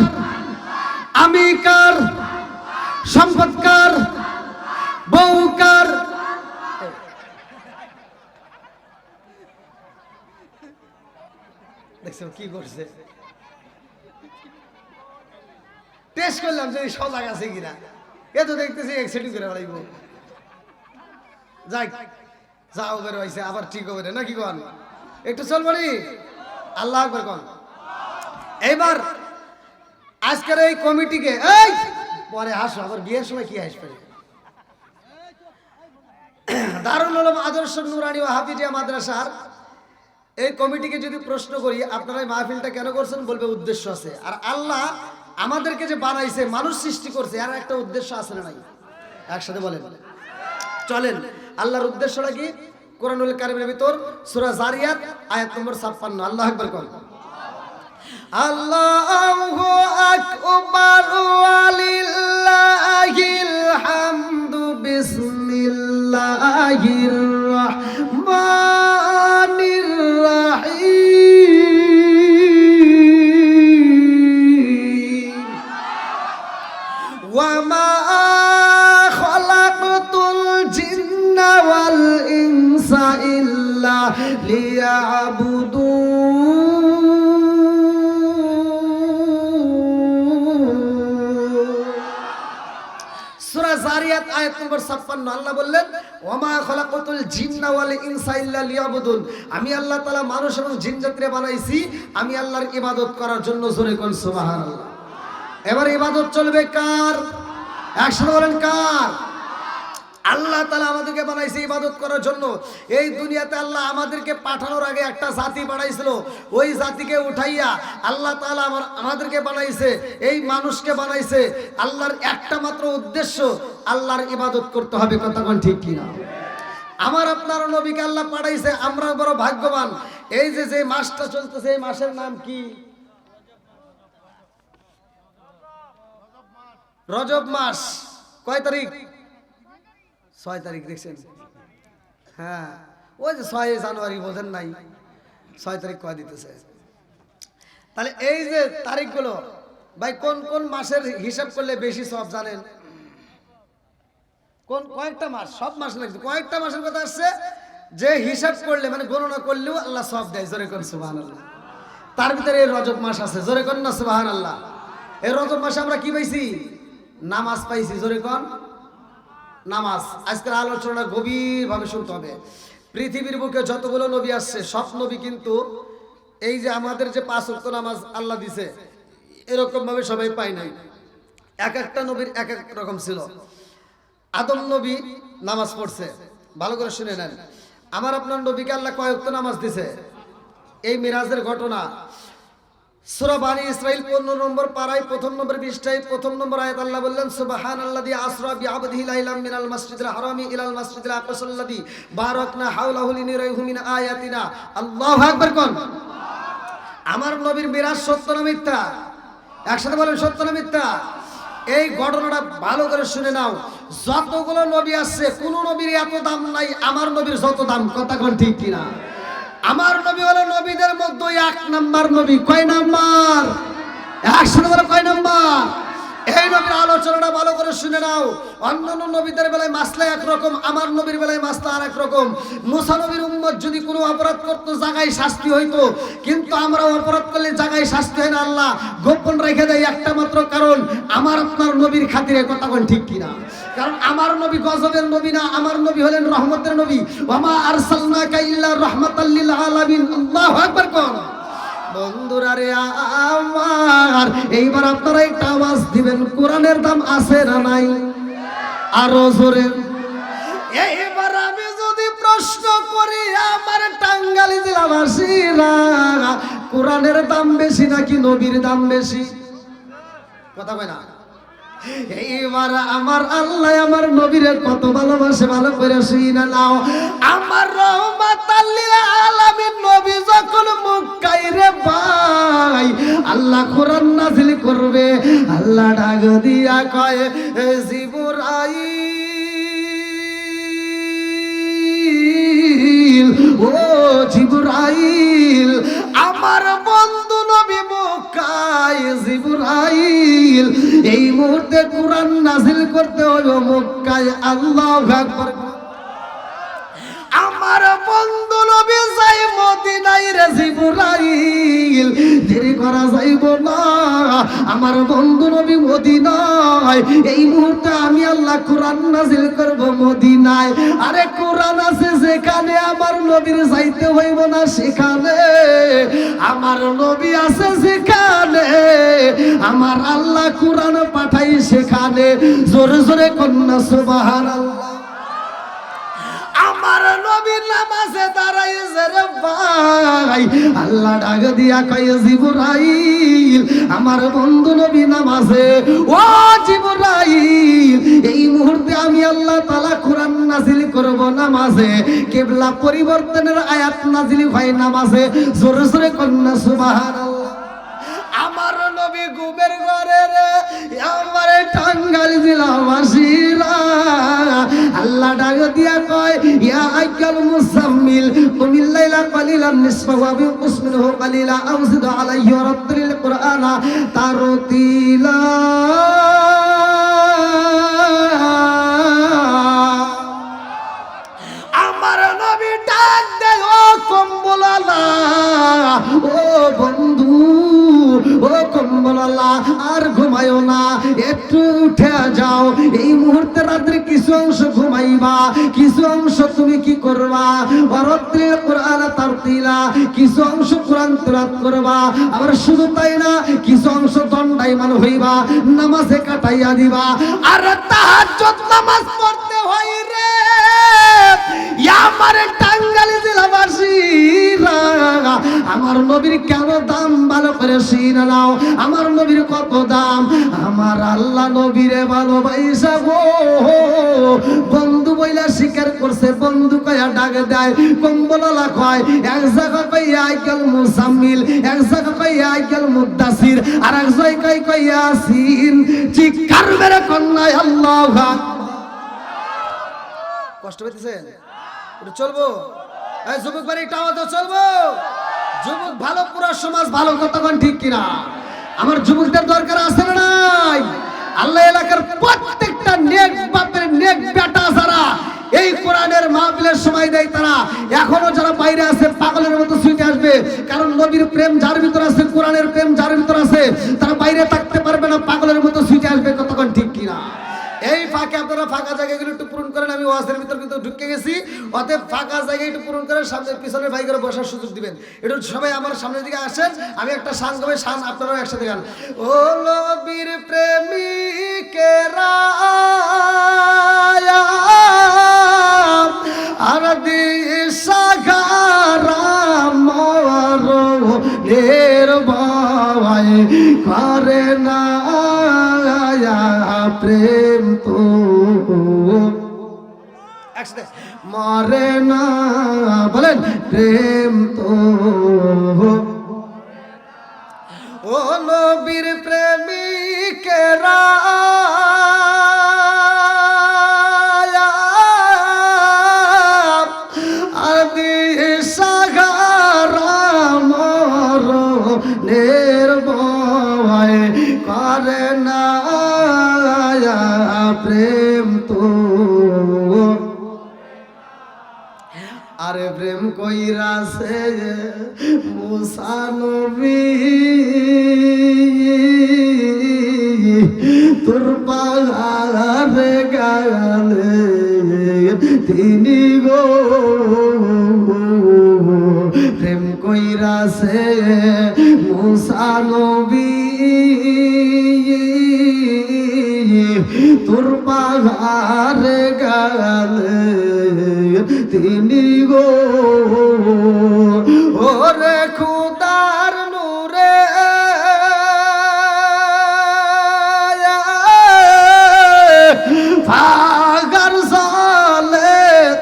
আমি কার? সম্পদ কার? বউ কার? দেখছো কি করছে? টেস্ট করলাম যে সজাগ আছে কিনা। এ তো দেখতেছি এক্সিডেন্ট করে বেড়াইব। যাই যাও বের হয়েছে, আবার ঠিক হবে না কি কন? একটু চল বলি আল্লাহ আকবার কন। এইবার আজকের এই কমিটিকে, এই পরে হাসো, আবার বিয়ের সময় কি হাসবে? দারুল উলুম আদর্শ নুরানি ও হাফিজিয়া মাদ্রাসার এই কমিটিকে যদি প্রশ্ন করি আপনারা এই মাহফিলটা কেন করছেন, বলবে উদ্দেশ্য আছে। আর আল্লাহ আমাদেরকে যে বানাইছে, মানুষ সৃষ্টি করছে, আর একটা উদ্দেশ্য আছে না নাই? একসাথে বলেন, চলেন। আল্লাহর উদ্দেশ্যটা কি? কোরআনুল কারীমের ভিতর সূরা জারিয়াত আয়াত নম্বর 56। আল্লাহু আকবার কোন। আল্লাহু আকবার ওয়ালিল্লাহিল হামদু বিসমিল্লাহির রাহমানির রাহিম। ওয়া মা খালাকতুল জিন্না ওয়াল ইনসা ইল্লা লিয়াবুদুন। সূরা জারিয়াত আয়াত নম্বর 56। আল্লাহ বললেন ওয়ামা খালাকাতুল জিন্না ওয়াল ইনসা ইল্লা লিয়াবুদুন। আমি আল্লাহ তাআলা মানুষ এবং জিন জাতিকে বানাইছি আমি আল্লাহর ইবাদত করার জন্য। জোরে কোন সুবহানাল্লাহ। এবার ইবাদত চলবে কার? একসাথে বলেন কার? আল্লাহ তাআলা আমাদেরকে বানাইছে ইবাদত করার জন্য। এই দুনিয়াতে আল্লাহ আমাদেরকে পাঠানোর আগে একটা জাতি বানাইছিল, ওই জাতিকে উঠাইয়া আল্লাহ তাআলা আমাদেরকে বানাইছে, এই মানুষকে বানাইছে। আল্লাহর একটা মাত্র উদ্দেশ্য, আল্লাহর ইবাদত করতে হবে। কথা কোন ঠিক কিনা? আমার আপনার নবীকে আল্লাহ পাঠাইছে, আমরা বড় ভাগ্যবান। এই যে মাসটা চলতেছে, এই মাসের নাম কি? রজব মাস। কয় তারিখ? 6 তারিখ। দেখছেন? হ্যাঁ, ওই যে 6 জানুয়ারি বোঝেন নাই, 6 তারিখ কয় দিতেছে। তাহলে এই যে তারিখগুলো ভাই কোন কোন মাসের হিসাব করলে বেশি সব জানেন? কোন কয়েকটা মাস? সব মাস লাগবে, কয়েকটা মাসের কথা আসছে যে হিসাব করলে মানে গণনা করলেও আল্লাহ সব দেয়। জোরে কোন সুবহানাল্লাহ। তার ভিতরে এই রজব মাস আছে। জোরে কোন না সুবহানাল্লাহ। এই রজব মাসে আমরা কি পাইছি? নামাজ পাইছি। জোরে কোন নামাজ। আজকের আলোচনা গভীরভাবে শুনতে হবে। পৃথিবীর বুকে যতগুলো নবী আসছে সব নবী কিন্তু এই যে আমাদের যে 5 ওয়াক্ত নামাজ আল্লাহ দিছে এরকম ভাবে সবাই পায় নাই। এক একটা নবীর এক এক রকম ছিল। আদম নবী নামাজ পড়ছে, ভালো করে শুনে নেন। আমার আপনার নবীকে আল্লাহ কয় ওয়াক্ত নামাজ দিছে? এই মিরাজের ঘটনা সূরা বানী ইসরাইল 15 নম্বর পারায় 1ম নম্বর পৃষ্ঠায় 1ম নম্বর আয়াত আল্লাহ বললেন সুবহানাল্লাযী আসরা বিআবদিহি লাইলাম মিনাল মাসজিদিল হারামি ইলাল মাসজিদিল আকসাল্লাযী বারাকনা হাওলাহু লিনুরিহু মিন আয়াতিনা। আল্লাহু আকবার কোন। আমার নবীর মিরাজ সত্য না মিথ্যা? একসাথে বলেন সত্য না মিথ্যা? এই ঘটনাটা ভালো করে শুনে নাও। যতগুলো নবী আছে কোন নবীর এত দাম নাই আমার নবীর যত দাম। কথা কোন ঠিক কিনা? আমার নবী হলো নবীদের মধ্যে 1 নাম্বার নবী। কয় নাম্বার? একসাথে বলে কয় নাম্বার? এই নবীর আলোচনাটা ভালো করে শুনে নাও। অন্যান্য নবীদের বেলায় মাসলা একরকম, আমার নবীর বেলায় মাসলা আর এক রকম। মুসা নবীর উম্মত যদি কোনো অপরাধ করতো জায়গায় শাস্তি হইতো, কিন্তু আমরা অপরাধ করলে জায়গায় শাস্তি হয় না, আল্লাহ গোপন রেখে দেয়। একটা মাত্র কারণ, আমার আপনার নবীর খাতিরে। কথা কোন ঠিক কিনা? কারণ আমার নবী গজবের নবী না, আমার নবী হলেন রহমতের নবী। ওয়া মা আরসালনাকা ইল্লা রাহমাতাল লিল আলামিন। আল্লাহু আকবার কোন। বন্ধুরা রে আমার, এইবার আপনারা একটা আওয়াজ দিবেন, কোরআনের দাম আছে না নাই? আরো জোরে। এইবার আমি যদি প্রশ্ন করি আমার টাঙ্গাইল জেলাবাসীরা, কোরআনের দাম বেশি নাকি নবীর দাম বেশি? কথা কয় না। এইবার আমার আল্লাহ আমার নবীরে কত ভালোবাসে, ভালো করে শুইনা নাও। আমার রহমাতাল লিল আলামিন নবী যখন মক্কায় রে ভাই আল্লাহ কোরআন নাযিল করবে, আল্লাহ ডাক দিয়া কয় জিবরাইল, ও জিবরাইল, আমার বন্ধু নবী মক্কায়, জিবরাইল এই মুহূর্তে কোরআন নাযিল করতে হলো মক্কায়। আল্লাহু আকবার। আমার বন্ধু নবী যাই মদিনায় রে জিবরাইল, দেরি করা যাইব না। আমার বন্ধু নবী মদিনায়, এই মুহূর্তে আমি আল্লাহ কোরআন নাযিল করব মদিনায়। আরে কোরআন আছে যেখানে আমার নবীর যাইতে হইব না সেখানে, আমার নবী আছে যেখানে আমার আল্লাহ কোরআন পাঠাই সেখানে। জোরে জোরে কন্যা সুবহানাল্লাহ। আমার নবী নামাজে দাঁড়াইছে রে ভাই, আল্লাহ ডাক দিয়া কয় জিবরাইল, আমার বন্ধু নবী নামাজে, ও জিবরাইল এই মুহূর্তে আমি আল্লাহ তাআলা কোরআন নাযিল করব নামাজে, কিবলা পরিবর্তনের আয়াত নাযিল হয় নামাজে। জোরে জোরে কন্যা সুবহানাল্লাহ। আমার নবী ঘুমের ঘরে রে আমার টাঙ্গাইল জেলাবাসীরা, আল্লাহ ডাক দিয়া কয় ইয়া আইয়াল মুসাম্মিল কুমিল লাইলা কালিলান নিসফাহু আও ইনকুস মিনহু কালিলা আও জিদ আলাইহি ওয়া রাত্তিলিল কুরআনা তারতিলা। আমার নবী ডাক দেয় ও কম্বলওয়ালা, ও বন্ধু, ও কম্বলওয়ালা আর ঘুমায়ো না, একটু উঠে যাও। এই মুহূর্তে রাত্রে কিছু অংশ ঘুমাইবা, কিছু অংশ তুমি কি করবা, রাত্রির কোরআন তারতিলা, কিছু অংশ কোরআন তেলাওয়াত করবা। আবার শুধু তাই না, কিছু অংশ দণ্ডায়মান হইবা, নামাজে কাটাইয়া দিবা। আর তাহাজ্জুদ নামাজ পড়তে হয় রে আমার টাঙ্গাইল জেলাবাসীরা, আমার নবীর কেন দাম ভালো করে শুনে নাও। আমার নবীর কত দাম, আমার আল্লাহ নবীরে ভালোবাসা গো বন্ধু বইলা স্বীকার করছে, বন্ধু কয়া ডাক দেয়, কম্বলওয়ালা কয় এক জায়গা কইয়া আইকাল মুসাম্মিল, এক জায়গা কইয়া আইকাল মুদ্দাসির, আর এক জায়গায় কইয়া ইয়াসিন। চিৎকার মেরে কন্যায় আল্লাহু আকবার। কষ্ট পেতেছেন? একটু চলবো? এই যুবক বাড়ি একটু আওয়াজ দাও, চলবো? যুবক ভালো, পুরো সমাজ ভালো, কতক্ষণ ঠিক কিনা? আমার যুবকদের দরকার আছে না নাই? আল্লাহ এলাকার প্রত্যেকটা নেক বাপের নেক বেটা যারা এই কোরআনের মাহফিলের সময় দেয়, তারা এখনো যারা বাইরে আছে পাগলের মতো ছুটে আসবে। কারণ নবীর প্রেম যার ভিতর আছে, কোরআনের প্রেম যার ভিতর আছে, তারা বাইরে থাকতে পারবে না, পাগলের মতো ছুটে আসবে, কতক্ষণ ঠিক কিনা? এই ফাঁকে আপনারা ফাঁকা জায়গাগুলো একটু পূরণ করেন। আমি ওয়াজের ভিতর কিন্তু ঢুকে গেছি, অতএব ফাঁকা জায়গায় একটু পূরণ করেন, সামনে পিছনের ভাই করে বসার সুযোগ দিবেন। একটু সবাই আমার সামনের দিকে আসেন, আমি একটা শান গাবে, শান আপনারাও একসাথে গান। ও নবীর প্রেমিকেরা আর দিশাগারা মরণের ভয় করে না প্রেম তো একসাথে মরে না, বলেন প্রেম তো। ও নবীর প্রেমিকেরা দিশাগারা মরণের ভয় করে না প্রেম তো। আরে প্রেম কইরাছে মুসা নবী তোর পাহাড়ে গালে তিনি গো, প্রেম কইরাছে মুসা নবী তোর পাহাড়ে গেলে তিনি গো ওরে খুদার নূরে ফাগার সালে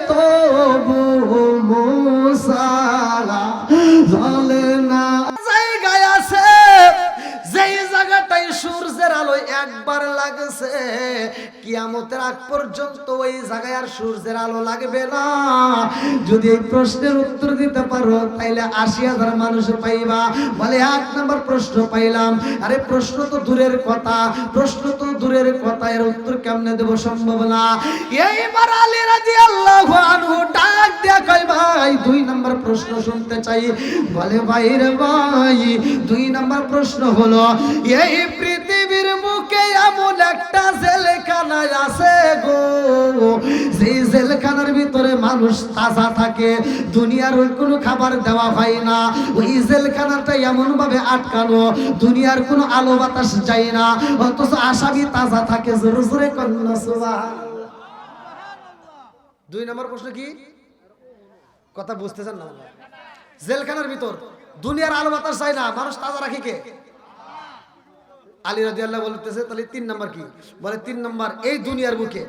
তবু মুসা চলে না জায়গায় আছে যেই জায়গাটাই সূর্যের আলো একবার লাগছে কিয়ামতের আগ পর্যন্ত ওই জায়গায় আর সূর্যের আলো লাগবে না। যদি এই প্রশ্নের উত্তর দিতে পারো তাইলে ৮০,০০০ মানুষ পাইবা। বলে ১ নম্বর প্রশ্ন পাইলাম। আরে প্রশ্ন তো দূরের কথা, প্রশ্ন তো দূরের কথা, এর উত্তর কেমনে দেব, সম্ভব না। এইবার আলী রাদিয়াল্লাহু আনহু ডাক দিয়া কয় ভাই ২ নম্বর প্রশ্ন শুনতে চাই। বলে ভাই রে ভাই ২ নম্বর প্রশ্ন হলো এই পৃথিবীর বুকে এমন একটা জেলখানা আছে গো, সেই জেলখানার ভিতরে মানুষ তাজা থাকে, দুনিয়ার ওই কোনো খাবার দেওয়া হয় না। ওই জেলখানাটা এমন ভাবে আটকানো দুনিয়ার কোনো আলো বাতাস যায় না, অথচ আসামি তাজা থাকে। জোরে জোরে কন্যা সুবহানাল্লাহ। ২ নম্বর প্রশ্ন কি কথা বুঝতেছেন না? জেলখানার ভিতর দুনিয়ার আলো বাতাস যায় না, মানুষ তাজা রাখে কে? আলী রাদিয়াল্লাহু বলতেছে তাহলে ৩ নাম্বার কি? বলে ৩ নাম্বার এই দুনিয়ার বুকে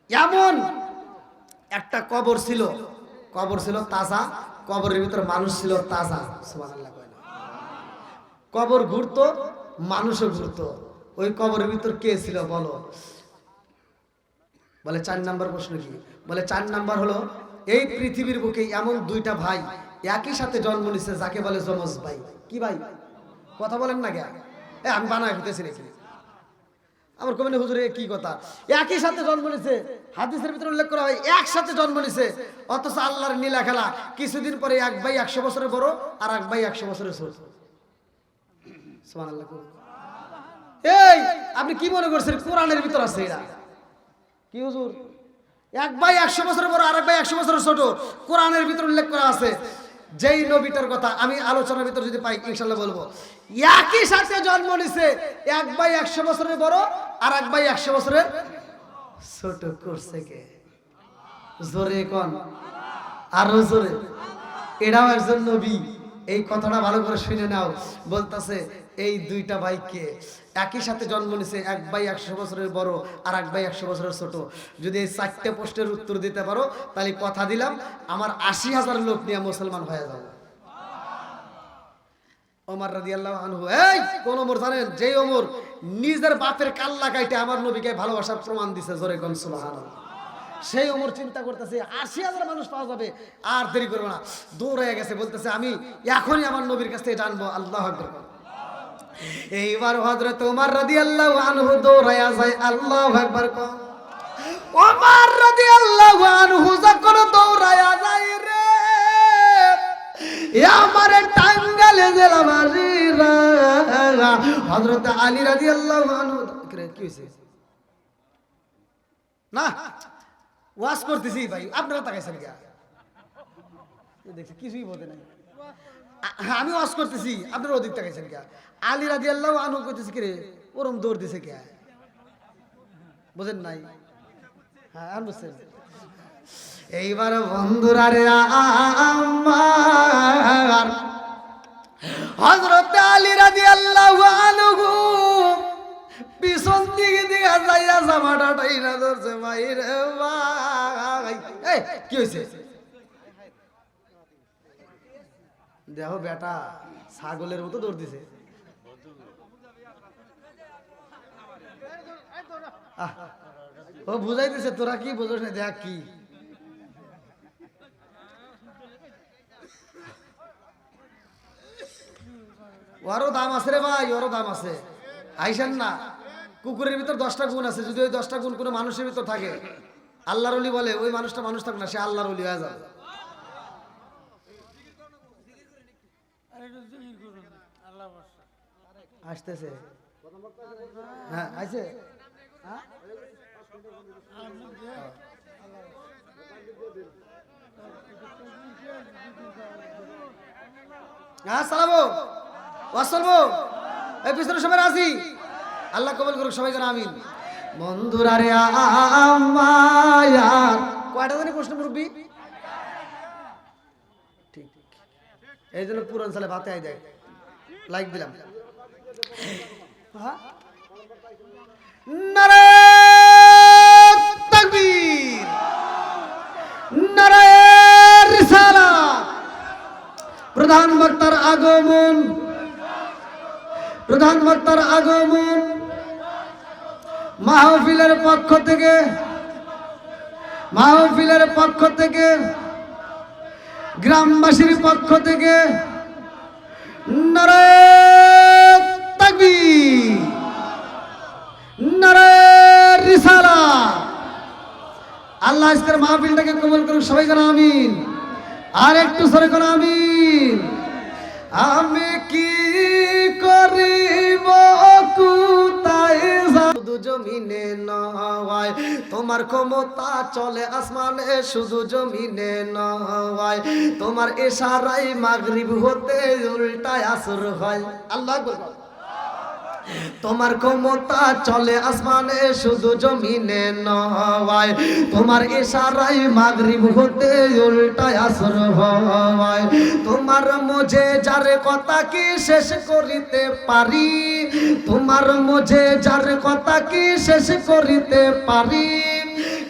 এমন একটা কবর ছিল, কবর ছিল তাজা, কবরের ভিতরে মানুষ ছিল তাজা। সুবহানাল্লাহ কয় না? কবর ঘুরতো, মানুষও ঘুরতো, ওই কবরের ভিতর কে ছিল বলো? বলে ৪ নাম্বার প্রশ্ন কি? বলে ৪ নাম্বার হলো এই পৃথিবীর বুকে এমন ২টা ভাই একই সাথে জন্ম নিছে যাকে বলে যমজ ভাই। কি ভাই? কথা বলেন না কে? আমি বানায় হইতেছি নাকি? আমার কমেন্টে হুজুর কি কথা, একই সাথে জন্ম নিছে, হাদিসের ভিতরে উল্লেখ করা হয় একসাথে জন্ম নিছে, অথচ আল্লাহর নীলা খেলা কিছুদিন পরে এক ভাই ১০০ বছরের বড় আর এক ভাই ১০০ বছরের ছোট। সুবহানাল্লাহ। এই আপনি কি মনে করছেন কোরআনের ভিতর আছে এটা? কি হুজুর এক ভাই ১০০ বছরের বড় আর এক ভাই ১০০ বছরের ছোট, কোরআনের ভিতর উল্লেখ করা আছে। যেই নবীটার কথা আমি আলোচনার ভিতর যদি পাই ইনশাআল্লাহ বলবো, একই সাথে জন্ম নিছে এক ভাই ১০০ বছরের বড় আর এক ভাই ১০০ বছরের ছোট। করছে কে? জোরে কোন, আরো জোরে। এটাও একজন নবী। এই কথাটা ভালো করে শুনে নাও। বলতাছে এই ২টা ভাইকে একই সাথে জন্ম নিছে, এক ভাই ১০০ বছরের বড় আর এক ভাই ১০০ বছরের ছোট। যদি এই ৪টে প্রশ্নের উত্তর দিতে পারো তাহলে কথা দিলাম আমার ৮০,০০০ লোক নিয়ে মুসলমান হয়ে যাবে। ওমর রাদিয়াল্লাহু আনহু, এই কোন ওমর জানেন? যেই ওমর নিজের বাপের কাল্লা কাইটে আমার নবীকে ভালোবাসার প্রমাণ দিছে। জোরে কোন সুবহানাল্লাহ। সেই ওমর চিন্তা করতেছে ৮০,০০০ মানুষ পাওয়া যাবে, আর দেরি করবো না, দৌড়ে গেছে, বলতেছে আমি এখনই আমার নবীর কাছ থেকে জানবো। আল্লাহু আকবার। এইবার হযরত ওমর রাদিয়াল্লাহু আনহু দৌড়ায়া যায়। আল্লাহু আকবার। ওমর রাদিয়াল্লাহু আনহু যখন দৌড়ায়া যায় রে, আমারে টাঙ্গালে জেলাবাসীরা হযরত আলী রাদিয়াল্লাহু আনহু কি হইছে না ওয়াজ করতেছি ভাই, আপনারা তাকাইছেন কে? দেখছি কিছুই বলতে নাই। আমি ওয়াজ করতেছি, আপনারা ওদিক তাকাইছেন কে? আলী রাদিয়াল্লাহু আনহু কইতেছে কি রে ওরম দৌড় দিছে কে? বুঝেন নাই? হ্যাঁ আর বুঝছেন। এইবার বন্ধুরা রে আমার হযরত আলী রাদিয়াল্লাহু আনহু পিছন দিকে দিকে যাইয়া জামাটা টাইনা ধরছে। ভাই রে ভাই, এই কি হইছে? দেখো বেটা ছাগলের মতো দৌড় দিছে। ও বুঝাইতেছে তোরা কি বুঝোস না, দেখ কি ওরও দাম আছে রে ভাই, ওরও দাম আছে। আইসেন না, কুকুরের ভিতর 10টা গুণ আছে, যদি ওই 10টা গুণ কোনো মানুষের ভিতর থাকে আল্লাহর ওলি বলে ওই মানুষটা মানুষ থাক না, সে আল্লাহর ওলি হয়ে যাবে। আসতেছে হ্যাঁ আইছে হ্যাঁ সালামো ওয়াজ চলবো? এই পিছনে সবাই রাজি? আল্লাহ কবুল করুক, সবাই যেন আমিন। বন্ধুরা রে আমার কয়টা জানি প্রশ্ন মুরব্বী? ঠিক, এই জন্য পুরো অঞ্চলে ভাতে আই দেয়, লাইক দিলাম। নারে তাকবীর, নারে রিসালাত। প্রধান বক্তার আগমন, প্রধান বক্তার আগমন। মাহফিলের পক্ষ থেকে, মাহফিলের পক্ষ থেকে, গ্রামবাসীর পক্ষ থেকে নারে তাকবীর, নারে রিসালাত। আল্লাহ আজকের মাহফিলটাকে কবুল করুক, সবাই যেন আমিন। আর একটু সরে কোন আমিন। আমি কি করিব কোথায় শুধু জমিনে নয়, তোমার ক্ষমতা চলে আসমানে শুধু জমিনে নয়, তোমার ইশারায় মাগরিব হতে উল্টায় আসর হয়। আল্লাহু আকবার। তোমার ক্ষমতা চলে আসমানে শুধু জমিনে নয়, তোমার ইশারায় মাগরিব হতে উল্টায় আসর হয়। তোমার মজে যার কথা কি শেষ করিতে পারি, তোমার মজে যার কথা কি শেষ করিতে পারি।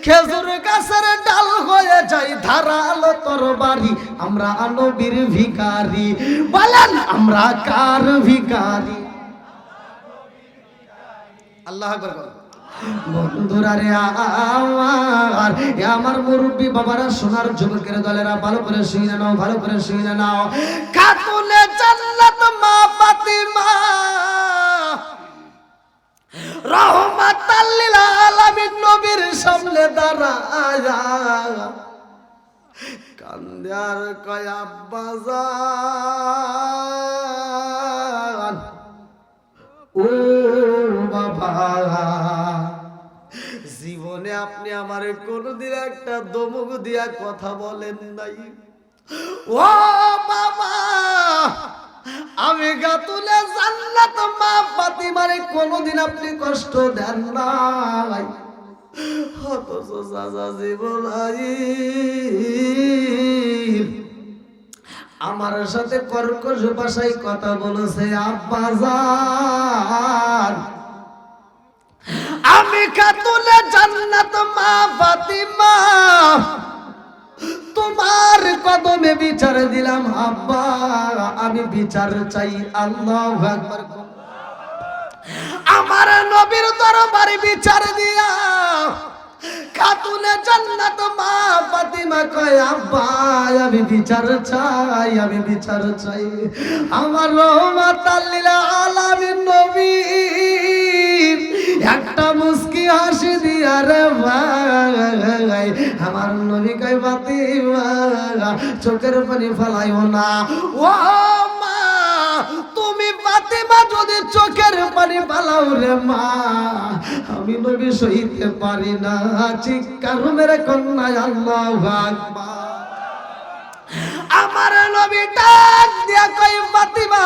খেজুর গাছের ডাল হয়ে যায় ধারালো তরবারি, আমরা নবীর ভিখারি। বলেন আমরা কার ভিখারি? আল্লাহ আকবার। বন্ধুরা রে আমার মুরব্বী বাবারা, সোনার যুবকের দলেরা, ভালো করে শুনে নাও, ভালো করে শুনে নাও। খাতুনে জান্নাত মা ফাতিমা রাহমাতাল লিল আলামিন নবীর সামনে দাঁড়ায়া কান্দে আর কয় আব্বা জান, ও বাবা, জীবনে আপনি আমারে কোনদিন একটা দমক দিয়া কথা বলেন নাই। ও বাবা, আমি গাতুলে জান্নাত মা ফাতিমারে কোনদিন আপনি কষ্ট দেন নাই। অথচ চাচা জিবরাইল আমার সাথে কর্কশ ভাষায় কথা বলেছে। আব্বা জান, আমি খাতুনে জান্নাত মা ফাতিমা তোমার কদমে বিচার দিলাম। আব্বা আমি বিচার চাই। আল্লাহু আকবার। আমার নবীর দরবারে বিচার দিয়া খাতুনে জান্নাত মা ফাতিমা কয় আব্বা আমি বিচার চাই, আমি বিচার চাই। আমার রহমাতাল লিল আলামিন নবী একটা মুস্কি হাসি দিয়া রে ভাই আমার নবী কয় ফাতিমা চোখের পানি ফেলাইও না। ও মা, তুমি ফাতিমা যদি চোখের পানি ফেলাও রে মা, আমি নবী সইতে পারি না। চিৎকার মেরে কন্যা আল্লাহু আকবার। আমার নবী ডাক দিয়া কই ফাতিমা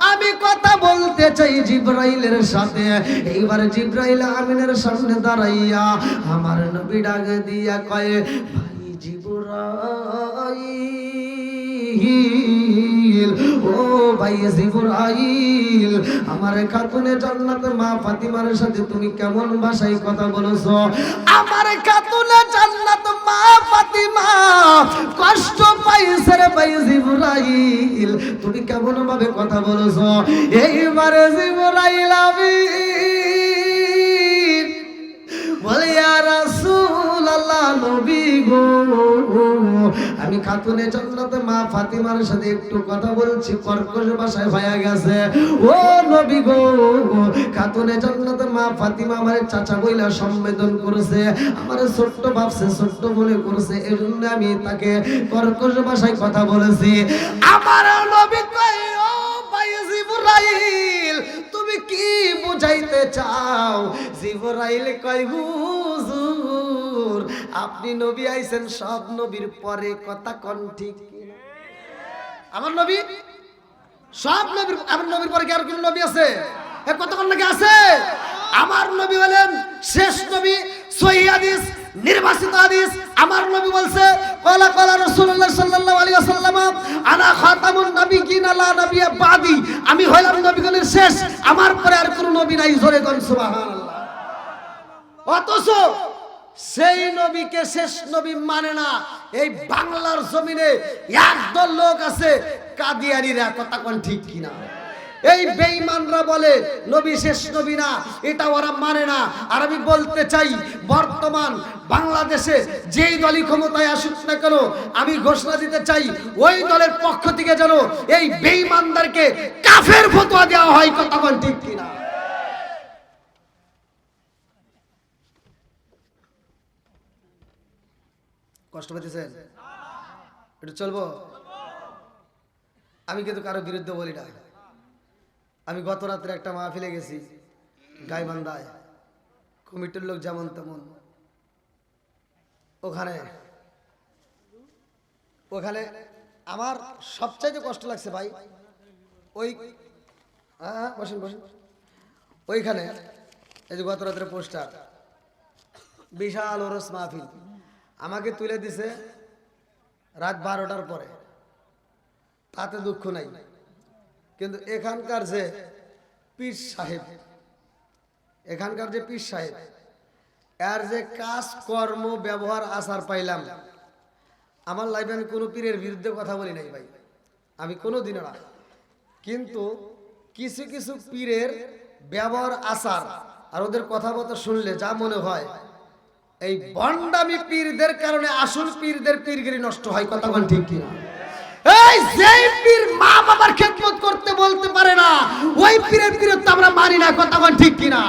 আমি কথা বলতে চাই জিবরাইলের সাথে। এইবার জিবরাইল আমিনের সামনে দাঁড়াইয়া আমার নবী ডাক দিয়া কয় ভাই জিবরাইল, ও ভাই জিবরাইল, আমার খাতুনে জান্নাত মা ফাতিমার সাথে তুমি কেমন ভাষায় কথা বলেছো? আমার খাতুনে জান্নাত মা ফাতিমা কষ্ট পাইছে রে ভাই জিবরাইল, তুমি কেমন ভাবে কথা বলেছো? এইবারে জিবরাইল আমিন বলে ইয়া রাসূলুল্লাহ, নবী গো আমি খাতুনে জান্নাত মা ফাতিমার সাথে একটু কথা বলছি, কর্কশ ভাষায় ভাইয়া গেছে। ও নবী গো, খাতুনে জান্নাত মা ফাতিমা আমার চাচা বইলা সম্বোধন করেছে, আমার ছোট্ট ভাবছে, ছোট্ট মনে করেছে, এজন্য আমি তাকে কর্কশ ভাষায় কথা বলেছি। আমার নবী কয় ও ভাই জিবরাইল তুমি কি বুঝাইতে চাও? জিবরাইল কয় হুজুর আপনি নবী আইছেন সব নবীর পরে, কথা কোন ঠিক? আমার নবী সব নবীর, আমার নবীর পরে কি আর কোন নবী আছে? এ কতক্ষণ নাকি আছে? আমার নবী হলেন শেষ নবী। সহিহ হাদিস, নির্বাচিত হাদিস, আমার নবী বলছে ক্বালা ক্বালা রাসূলুল্লাহ সাল্লাল্লাহু আলাইহি ওয়াসাল্লাম আনা খাতামুন নাবিয়্যিন লা নাবিয়্যা বাদি, আমি হলাম নবীগণের শেষ, আমার পরে আর কোনো নবী নাই। জোরে কোন সুবহানাল্লাহ। অথচ সেই নবীকে শেষ নবী মানে না এই বাংলার জমিনে একদল লোক আছে, কাদিয়ানীরা। কথা কোন ঠিক কিনা? এই বেঈমানরা বলে নবী শেষ নবী না, এটা ওরা মানে না। আর আমি বলতে চাই, বর্তমান বাংলাদেশে যেই দলই ক্ষমতায় আসুক না কেন, আমি ঘোষণা দিতে চাই ওই দলের পক্ষ থেকে যেন এই বেঈমানদেরকে কাফের ফতোয়া দেওয়া হয়। কথা কোন ঠিক কিনা? কষ্ট পেতেছেন? একটু চলবো? আমি কিন্তু কারো বিরুদ্ধে বলি না। আমি গত রাত্রে একটা মাহফিলে গেছি গাইবান্ধায়, কমিটির লোক যেমন তেমন। ওখানে আমার সবচাইতে কষ্ট লাগছে ভাই, ওই বসেন বসেন, ওইখানে এই যে গত রাত্রে পোস্টার, বিশাল ওরস মাহফিল আমাকে তুলে দিছে রাত 12টার পরে। তাতে দুঃখ নাই, কিন্তু এখানকার যে পীর সাহেব, এখানকার যে পীর সাহেব, এর যে কাজ কর্ম ব্যবহার আচার পাইলাম, আমার লাইফে আমি কোনো পীরের বিরুদ্ধে কথা বলি নাই ভাই, আমি কোনো দিনও না। কিন্তু কিছু কিছু পীরের ব্যবহার আচার আর ওদের কথাবার্তা শুনলে যা মনে হয়, এই বন্ডামি পীরদের কারণে আসল পীরদের পীরগিরি নষ্ট হয়। কথা বল ঠিক কিনা? এই যেই পীর মা বাবার খেদমত করতে বলতে পারে না, ওই পীরের বিরুদ্ধে আমরা মানি না। কথা বল ঠিক কিনা?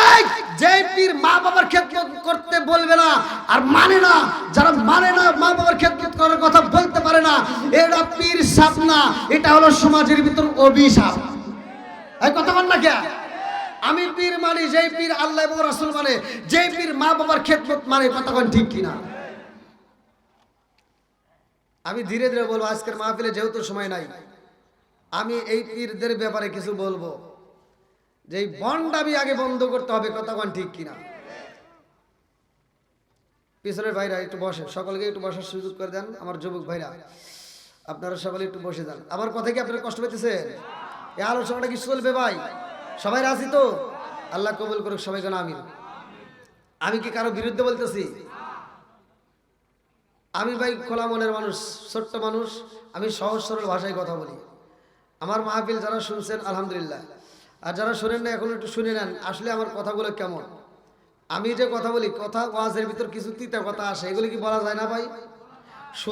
এই যেই পীর মা বাবার খেদমত করতে বলবে না আর মানে না, যারা মানে না, মা বাবার খেদমত করার কথা বলতে পারে না, এটা পীর সাপ না, এটা হলো সমাজের ভিতর অভিশাপ। এই কথা বল না কে? আমি পীর মানি যেই পীর আল্লাহ এবং রাসূল মানে, যেই পীর মা বাবার খেদমত মানে। কথা কোন ঠিক কিনা? আমি ধীরে ধীরে বলবো, আজকের মাহফিলে যেহেতু সময় নাই, আমি এই পীরদের ব্যাপারে কিছু বলবো, যে এই বন্ডামি আগে বন্ধ করতে হবে। কথা কোন ঠিক কিনা? পিছনের ভাইরা একটু বসে, সকলকে একটু বসার সুযোগ করে দেন। আমার যুবক ভাইরা, আপনারা সকলে একটু বসে যান। আমার কথা কি আপনারা কষ্ট পেতেছেন? এই আলোচনাটা কি চলবে ভাই? সবাই রাজি তো? আল্লাহ কবুল করুক সবাই যেন আমিন। আমি কি কারো বিরুদ্ধে বলতেছি? আমি ভাই খোলা মনের মানুষ, ছোট্ট মানুষ, আমি সহজ সরল ভাষায় কথা বলি। আমার মাহফিল যারা শুনছেন আলহামদুলিল্লাহ, আর যারা শুনেন না এখন একটু শুনে নেন আসলে আমার কথাগুলো কেমন। আমি যে কথা বলি, কথা ওয়াজের ভিতর কিছু তিতা কথা আসে, এগুলি কি বলা যায় না ভাই?